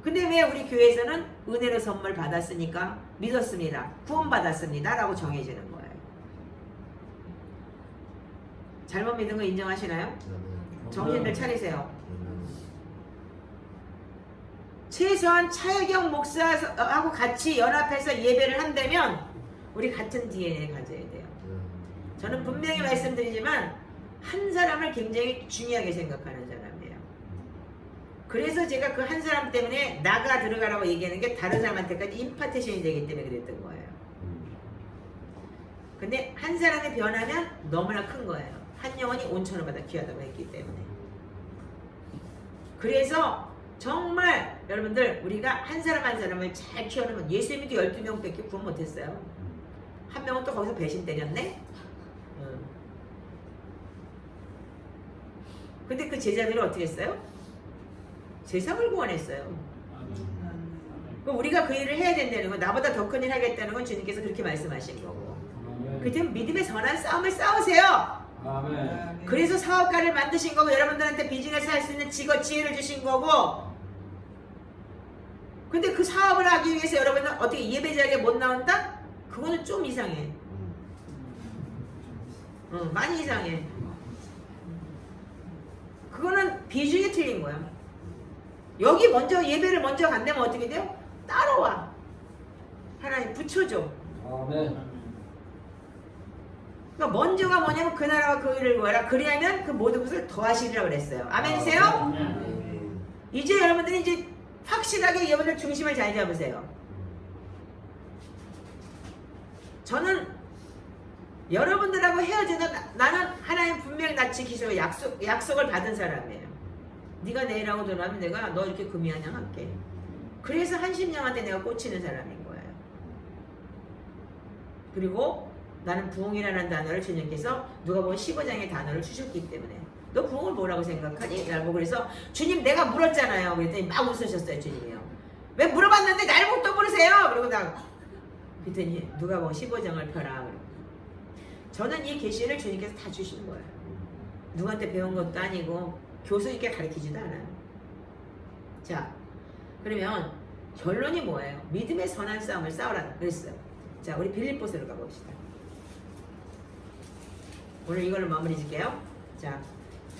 근데 왜 우리 교회에서는 은혜로 선물 받았으니까 믿었습니다, 구원받았습니다 라고 정해지는 거예요. 잘못 믿은 거 인정하시나요? 정신들 차리세요. 최소한 차혜경 목사하고 같이 연합해서 예배를 한다면 우리 같은 DNA 가져야 돼요. 저는 분명히 말씀드리지만 한 사람을 굉장히 중요하게 생각하는 사람이에요. 그래서 제가 그 한 사람 때문에 나가 들어가라고 얘기하는 게 다른 사람한테까지 임파테이션이 되기 때문에 그랬던 거예요. 근데 한 사람이 변하면 너무나 큰 거예요. 한 영혼이 온천을 받아 귀하다고 했기 때문에. 그래서 정말 여러분들 우리가 한 사람 한 사람을 잘 키워내면 예수님도 12명밖에 구원 못했어요. 한 명은 또 거기서 배신 때렸네. 근데 그 제자들은 어떻게 했어요? 세상을 구원했어요. 그럼 우리가 그 일을 해야 된다는 건, 나보다 더 큰 일 하겠다는 건 주님께서 그렇게 말씀하신 거고. 그때 믿음의 선한 싸움을 싸우세요. 아멘. 그래서 사업가를 만드신 거고, 여러분들한테 비즈니스 할 수 있는 지혜를 주신 거고. 근데 그 사업을 하기 위해서 여러분은 어떻게 예배 자리에 못 나온다? 그거는 좀 이상해. 많이 이상해. 그거는 비중이 틀린 거야. 여기 먼저 예배를 먼저 간다면 어떻게 돼요? 따라와. 하나님 붙여줘. 아멘. 그러니까 먼저가 뭐냐면 그 나라와 그 일을 구하라. 그리하면 그 모든 것을 더하시리라고 그랬어요. 아멘이세요? 이제 여러분들이 이제 확실하게 여러분들 중심을 잘 잡으세요. 저는 여러분들하고 헤어지는, 나는 하나님 분명히 나 지키시고 약속을 받은 사람이에요. 네가 내일하고 돌아오면 내가 너 이렇게 금이하냐 할게. 그래서 한심령한테 내가 꽂히는 사람인 거예요. 그리고 나는 부흥이라는 단어를 주님께서 누가복음 15장의 단어를 주셨기 때문에, 너 부흥을 뭐라고 생각하니? 라고. 그래서 주님 내가 물었잖아요. 그랬더니 막 웃으셨어요. 주님이요. 왜 물어봤는데 날 못 또 물으세요? 그러고 그랬더니 누가복음 15장을 펴라. 저는 이 계시를 주님께서 다 주시는 거예요. 누구한테 배운 것도 아니고 교수 있게 가르치지도 않아요. 자, 그러면 결론이 뭐예요? 믿음의 선한 싸움을 싸우라 그랬어요. 자, 우리 빌립보서로 가봅시다. 오늘 이걸로 마무리 짓게요. 자,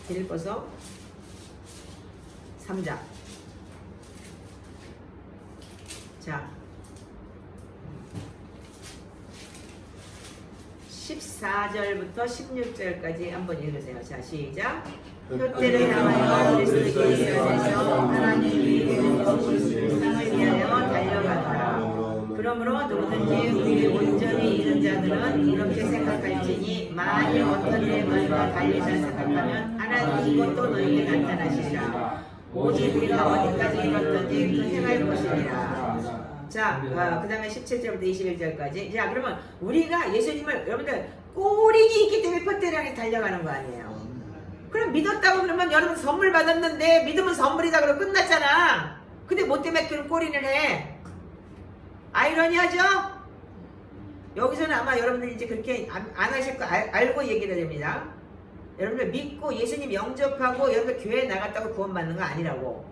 빌립보서 3장. 자, 14절부터 16절까지 한번 읽으세요. 자, 시작. 푯대를 향하여 그리스도께서 하나님이 세상을 위하여 달려가더라. 그러므로 누구든지 우리 온전히 이른 자들은 이렇게 생각할지니, 만일 어떤 내 너희가 달리자 생각하면 하나님 이것도 너희에게 나타나시리라. 오직 우리가 어디까지 이뤘든지 그 행할 것이니라. 자, 그 다음에 17절부터 21절까지. 자, 그러면 우리가 예수님을, 여러분들 꼬링이 있기 때문에 푯대를 향해 달려가는 거 아니에요. 그럼 믿었다고 그러면 여러분 선물 받았는데 믿음은 선물이다 그러고 끝났잖아. 근데 뭐 때문에 그런 꼬리를 해? 아이러니하죠? 여기서는 아마 여러분들이 이제 그렇게 안 하실 거 알고 얘기를 됩니다. 여러분들 믿고 예수님 영접하고 여러분들 교회에 나갔다고 구원받는 거 아니라고.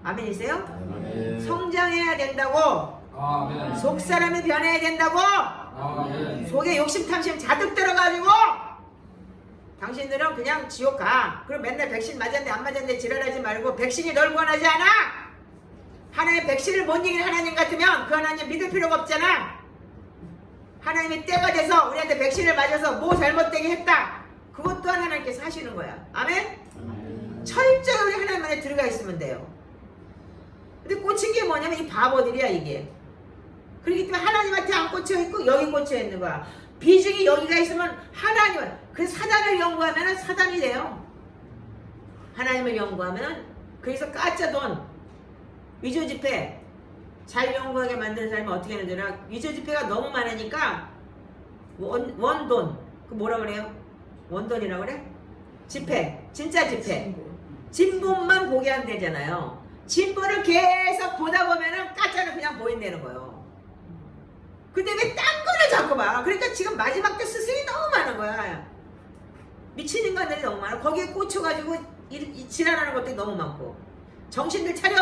아멘이세요? 아멘. 성장해야 된다고. 아멘. 속 사람이 변해야 된다고. 아멘. 속에 욕심 탐심 자득 들어가지고 당신들은 그냥 지옥 가. 그럼 맨날 백신 맞았네 안 맞았네 지랄하지 말고, 백신이 널 구원하지 않아. 하나님 백신을 못 이긴 하나님 같으면 그 하나님 믿을 필요가 없잖아. 하나님이 때가 돼서 우리한테 백신을 맞아서 뭐 잘못되게 했다, 그것 또한 하나님께서 하시는 거야. 아멘? 철저히 우리 하나님 안에 들어가 있으면 돼요. 근데 꽂힌 게 뭐냐면 이 바보들이야 이게. 그렇기 때문에 하나님한테 안 꽂혀 있고 여기 꽂혀 있는 거야. 비중이 여기가 있으면 하나님을, 그래서 사단을 연구하면 사단이 돼요. 하나님을 연구하면, 그래서 가짜 돈, 위조 지폐, 자유연구하게 만드는 사람이 어떻게 하는 줄 알아? 위조 지폐가 너무 많으니까 원돈 그 뭐라 그래요? 원돈이라고 그래? 지폐 진짜 지폐 진본만 보게 안 되잖아요. 진본을 계속 보다 보면은 가짜는 그냥 보인다는 거예요. 근데 왜 딴 거를 자꾸 봐? 그러니까 지금 마지막 때 스승이 너무 많은 거야. 미친 인간들이 너무 많아. 거기에 꽂혀가지고 이 지랄하는 것들이 너무 많고. 정신들 차려.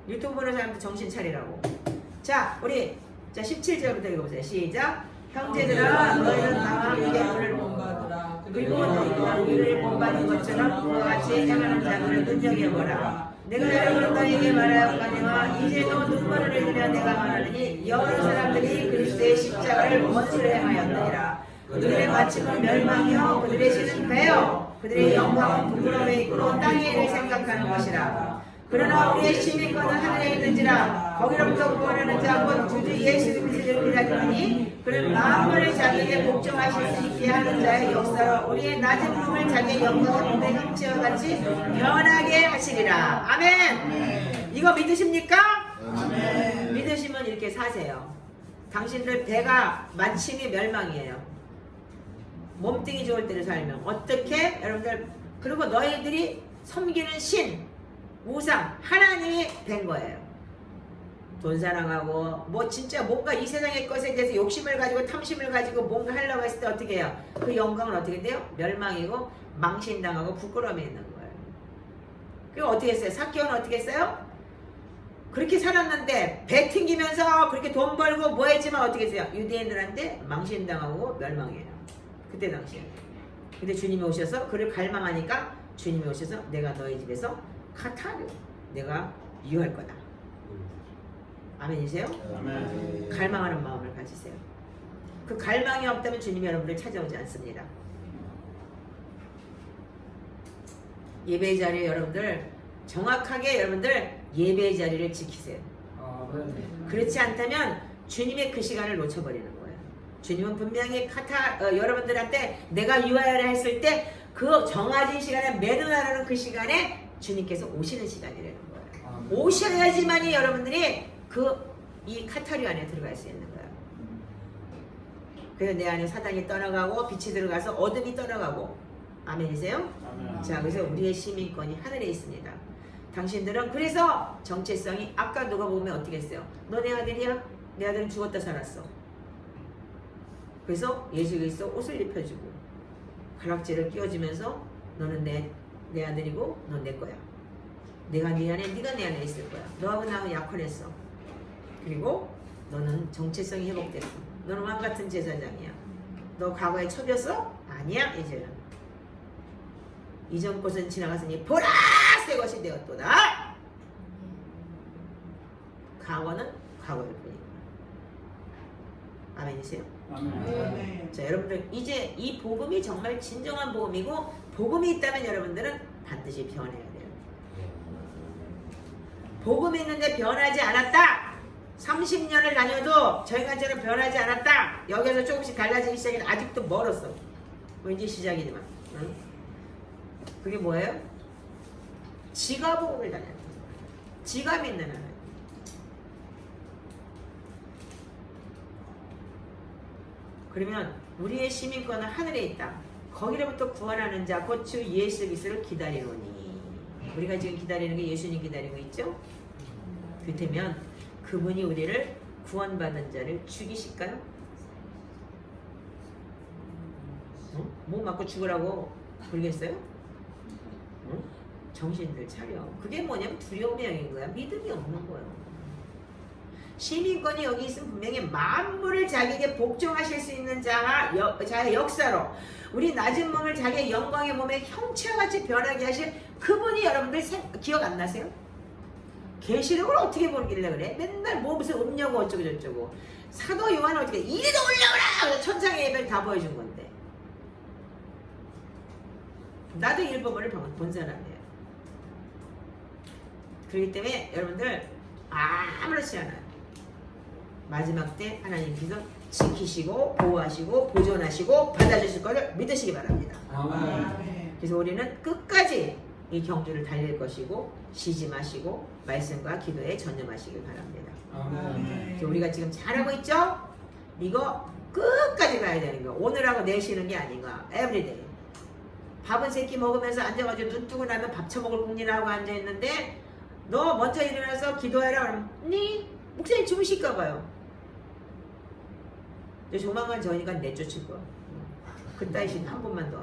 유튜브 보는 사람들 정신 차리라고. 자 우리 자 17절부터 읽어보세요. 시작. 형제들아 너희는 나와 함께 물을 본받으라. 그리고 너희가 우리를 본받은 것처럼 그와 같이 행하는 자들을 눈여겨보라. 내가 여러분 너희에게 말하였거니와 이제 너 눈먼을 읽으려 내가 말하느니 여러 사람들이 그리스도의 십자가를 원수로 행하였느니라. 그들의 마침은 멸망이요 그들의 신은 배요 그들의 영광은 부끄러움에 있고 땅의 일을 생각하는 것이라. 그러나 우리의 시민권은 하늘에 있는지라. 거기로부터 구원하는 자 곧 구주 예수 그리스도를 기다리니 그는 만물을 자기에게 복종하실 수 있게 하는 자의 역사로 우리의 낮은 몸을 자기의 영광의 몸의 형체와 같이 변하게 하시리라. 아멘. 이거 믿으십니까? 아멘. 믿으시면 이렇게 사세요. 당신들 배가 마침이 멸망이에요. 몸뚱이 좋을 때를 살면 어떻게 여러분들 그리고 너희들이 섬기는 신 우상 하나님이 된 거예요. 돈 사랑하고 뭐 진짜 뭔가 이 세상의 것에 대해서 욕심을 가지고 탐심을 가지고 뭔가 하려고 했을 때 어떻게 해요? 그 영광은 어떻게 돼요? 멸망이고 망신당하고 부끄러움이 있는 거예요. 그리고 어떻게 했어요? 사개오는 어떻게 했어요? 그렇게 살았는데 배 튕기면서 그렇게 돈 벌고 뭐 했지만 어떻게 했어요? 유대인들한테 망신당하고 멸망이에요. 그때 당시에. 근데 주님이 오셔서 그를 갈망하니까 주님이 오셔서 내가 너희 집에서 카타르 내가 유할 거다. 아멘이세요? 아멘. 갈망하는 마음을 가지세요. 그 갈망이 없다면 주님이 여러분을 찾아오지 않습니다. 예배의 자리에 여러분들 정확하게 여러분들 예배의 자리를 지키세요. 그렇지 않다면 주님의 그 시간을 놓쳐버리는 거예요. 주님은 분명히 여러분들한테 내가 유하여라 했을 때 그 정해진 시간에 매너하라는 그 시간에 주님께서 오시는 시간이라는 거예요. 오셔야지만이 여러분들이 이 카타르 안에 들어갈 수 있는 거예요. 그래서 내 안에 사단이 떠나가고 빛이 들어가서 어둠이 떠나가고. 아멘이세요? 아멘. 자, 그래서 우리의 시민권이 하늘에 있습니다. 당신들은 그래서 정체성이 아까 누가 보면 어떻게 했어요? 너 내 아들이야? 내 아들은 죽었다 살았어. 그래서 예수 그리스도 옷을 입혀주고 가락지를 끼워주면서 너는 내 아들이고 넌 내 거야. 내가 네 안에 네가 내 안에 있을 거야. 너하고 나하고 약혼했어. 그리고 너는 정체성이 회복됐어. 너는 왕같은 제사장이야. 너 과거에 첩이었어? 아니야 이제는. 이전 것은 지나갔으니 보라 새 것이 되었도다. 과거는 과거일 뿐이다. 아멘이세요? 아멘. 자 여러분들 이제 이 복음이 정말 진정한 복음이고 복음이 있다면 여러분들은 반드시 변해야 돼요. 복음이 있는데 변하지 않았다. 30년을 다녀도 저희간처럼 변하지 않았다. 여기서 조금씩 달라지기 시작해도 아직도 멀었어. 뭐 이제 시작이지만. 응? 그게 뭐예요? 지가 복음을 다녀야 돼. 지가 믿는 하나님. 그러면 우리의 시민권은 하늘에 있다. 거기로부터 구원하는 자 곧 주 예수 그리스도를 기다리노니. 우리가 지금 기다리는 게 예수님 기다리고 있죠? 그렇다면 그분이 우리를 구원받은 자를 죽이실까요? 뭐 맞고 죽으라고 그러겠어요? 정신들 차려. 그게 뭐냐면 두려움의 영인 거야. 믿음이 없는 거예요. 시민권이 여기 있으면 분명히 만물을 자기에게 복종하실 수 있는 자의 역사로 우리 낮은 몸을 자기의 영광의 몸의 형체와 같이 변하게 하실 그분이 여러분들 기억 안 나세요? 계시록을 어떻게 보길래 그래? 맨날 뭐 무슨 음료고 어쩌고 저쩌고. 사도 요한은 어떻게 이리로 올라오라! 천상의 예배를 다 보여준 건데. 나도 일본어를 본 사람이에요. 그렇기 때문에 여러분들 아무렇지 않아요. 마지막 때 하나님께서 지키시고 보호하시고 보존하시고 받아주실 것을 믿으시기 바랍니다. 아멘. 그래서 우리는 끝까지 이 경주를 달릴 것이고 쉬지 마시고 말씀과 기도에 전념하시길 바랍니다. 아멘. 우리가 지금 잘하고 있죠? 이거 끝까지 가야 되는 거. 오늘하고 내쉬는 게 아닌가. 에브리데이. 밥은 세끼 먹으면서 앉아가지고 눈 뜨고 나면 밥 처먹을 궁리를 하고 앉아있는데 너 먼저 일어나서 기도해라 그러면 네? 목사님 주무실까 봐요. 이제 조만간 저니까 내쫓을 거야. 그따위 신 한 번만 더.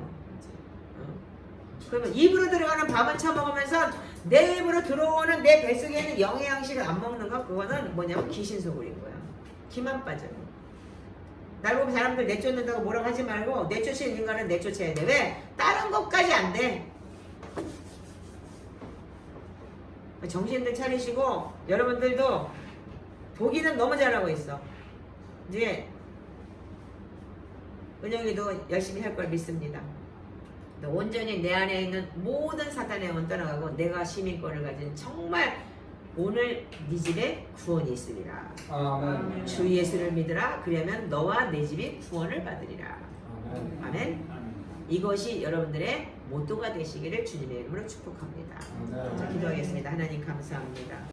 그러면 입으로 들어가는 밥은 처먹으면서 내 입으로 들어오는 내 뱃속에 있는 영의 양식을 안 먹는 거, 그거는 뭐냐면 귀신 소굴인 거야. 기만 빠져요. 날 보면 사람들 내쫓는다고 뭐라고 하지 말고 내쫓을 인간은 내쫓아야 돼. 왜? 다른 것까지 안 돼. 정신들 차리시고 여러분들도 보기는 너무 잘하고 있어. 이제 은영이도 열심히 할 걸 믿습니다. 온전히 내 안에 있는 모든 사탄의 원 떠나가고 내가 시민권을 가진 정말 오늘 네 집에 구원이 있으리라. 아멘. 주 예수를 믿으라. 그러면 너와 내 집이 구원을 받으리라. 아멘. 아멘. 이것이 여러분들의 모토가 되시기를 주님의 이름으로 축복합니다. 아멘. 자, 기도하겠습니다. 하나님 감사합니다.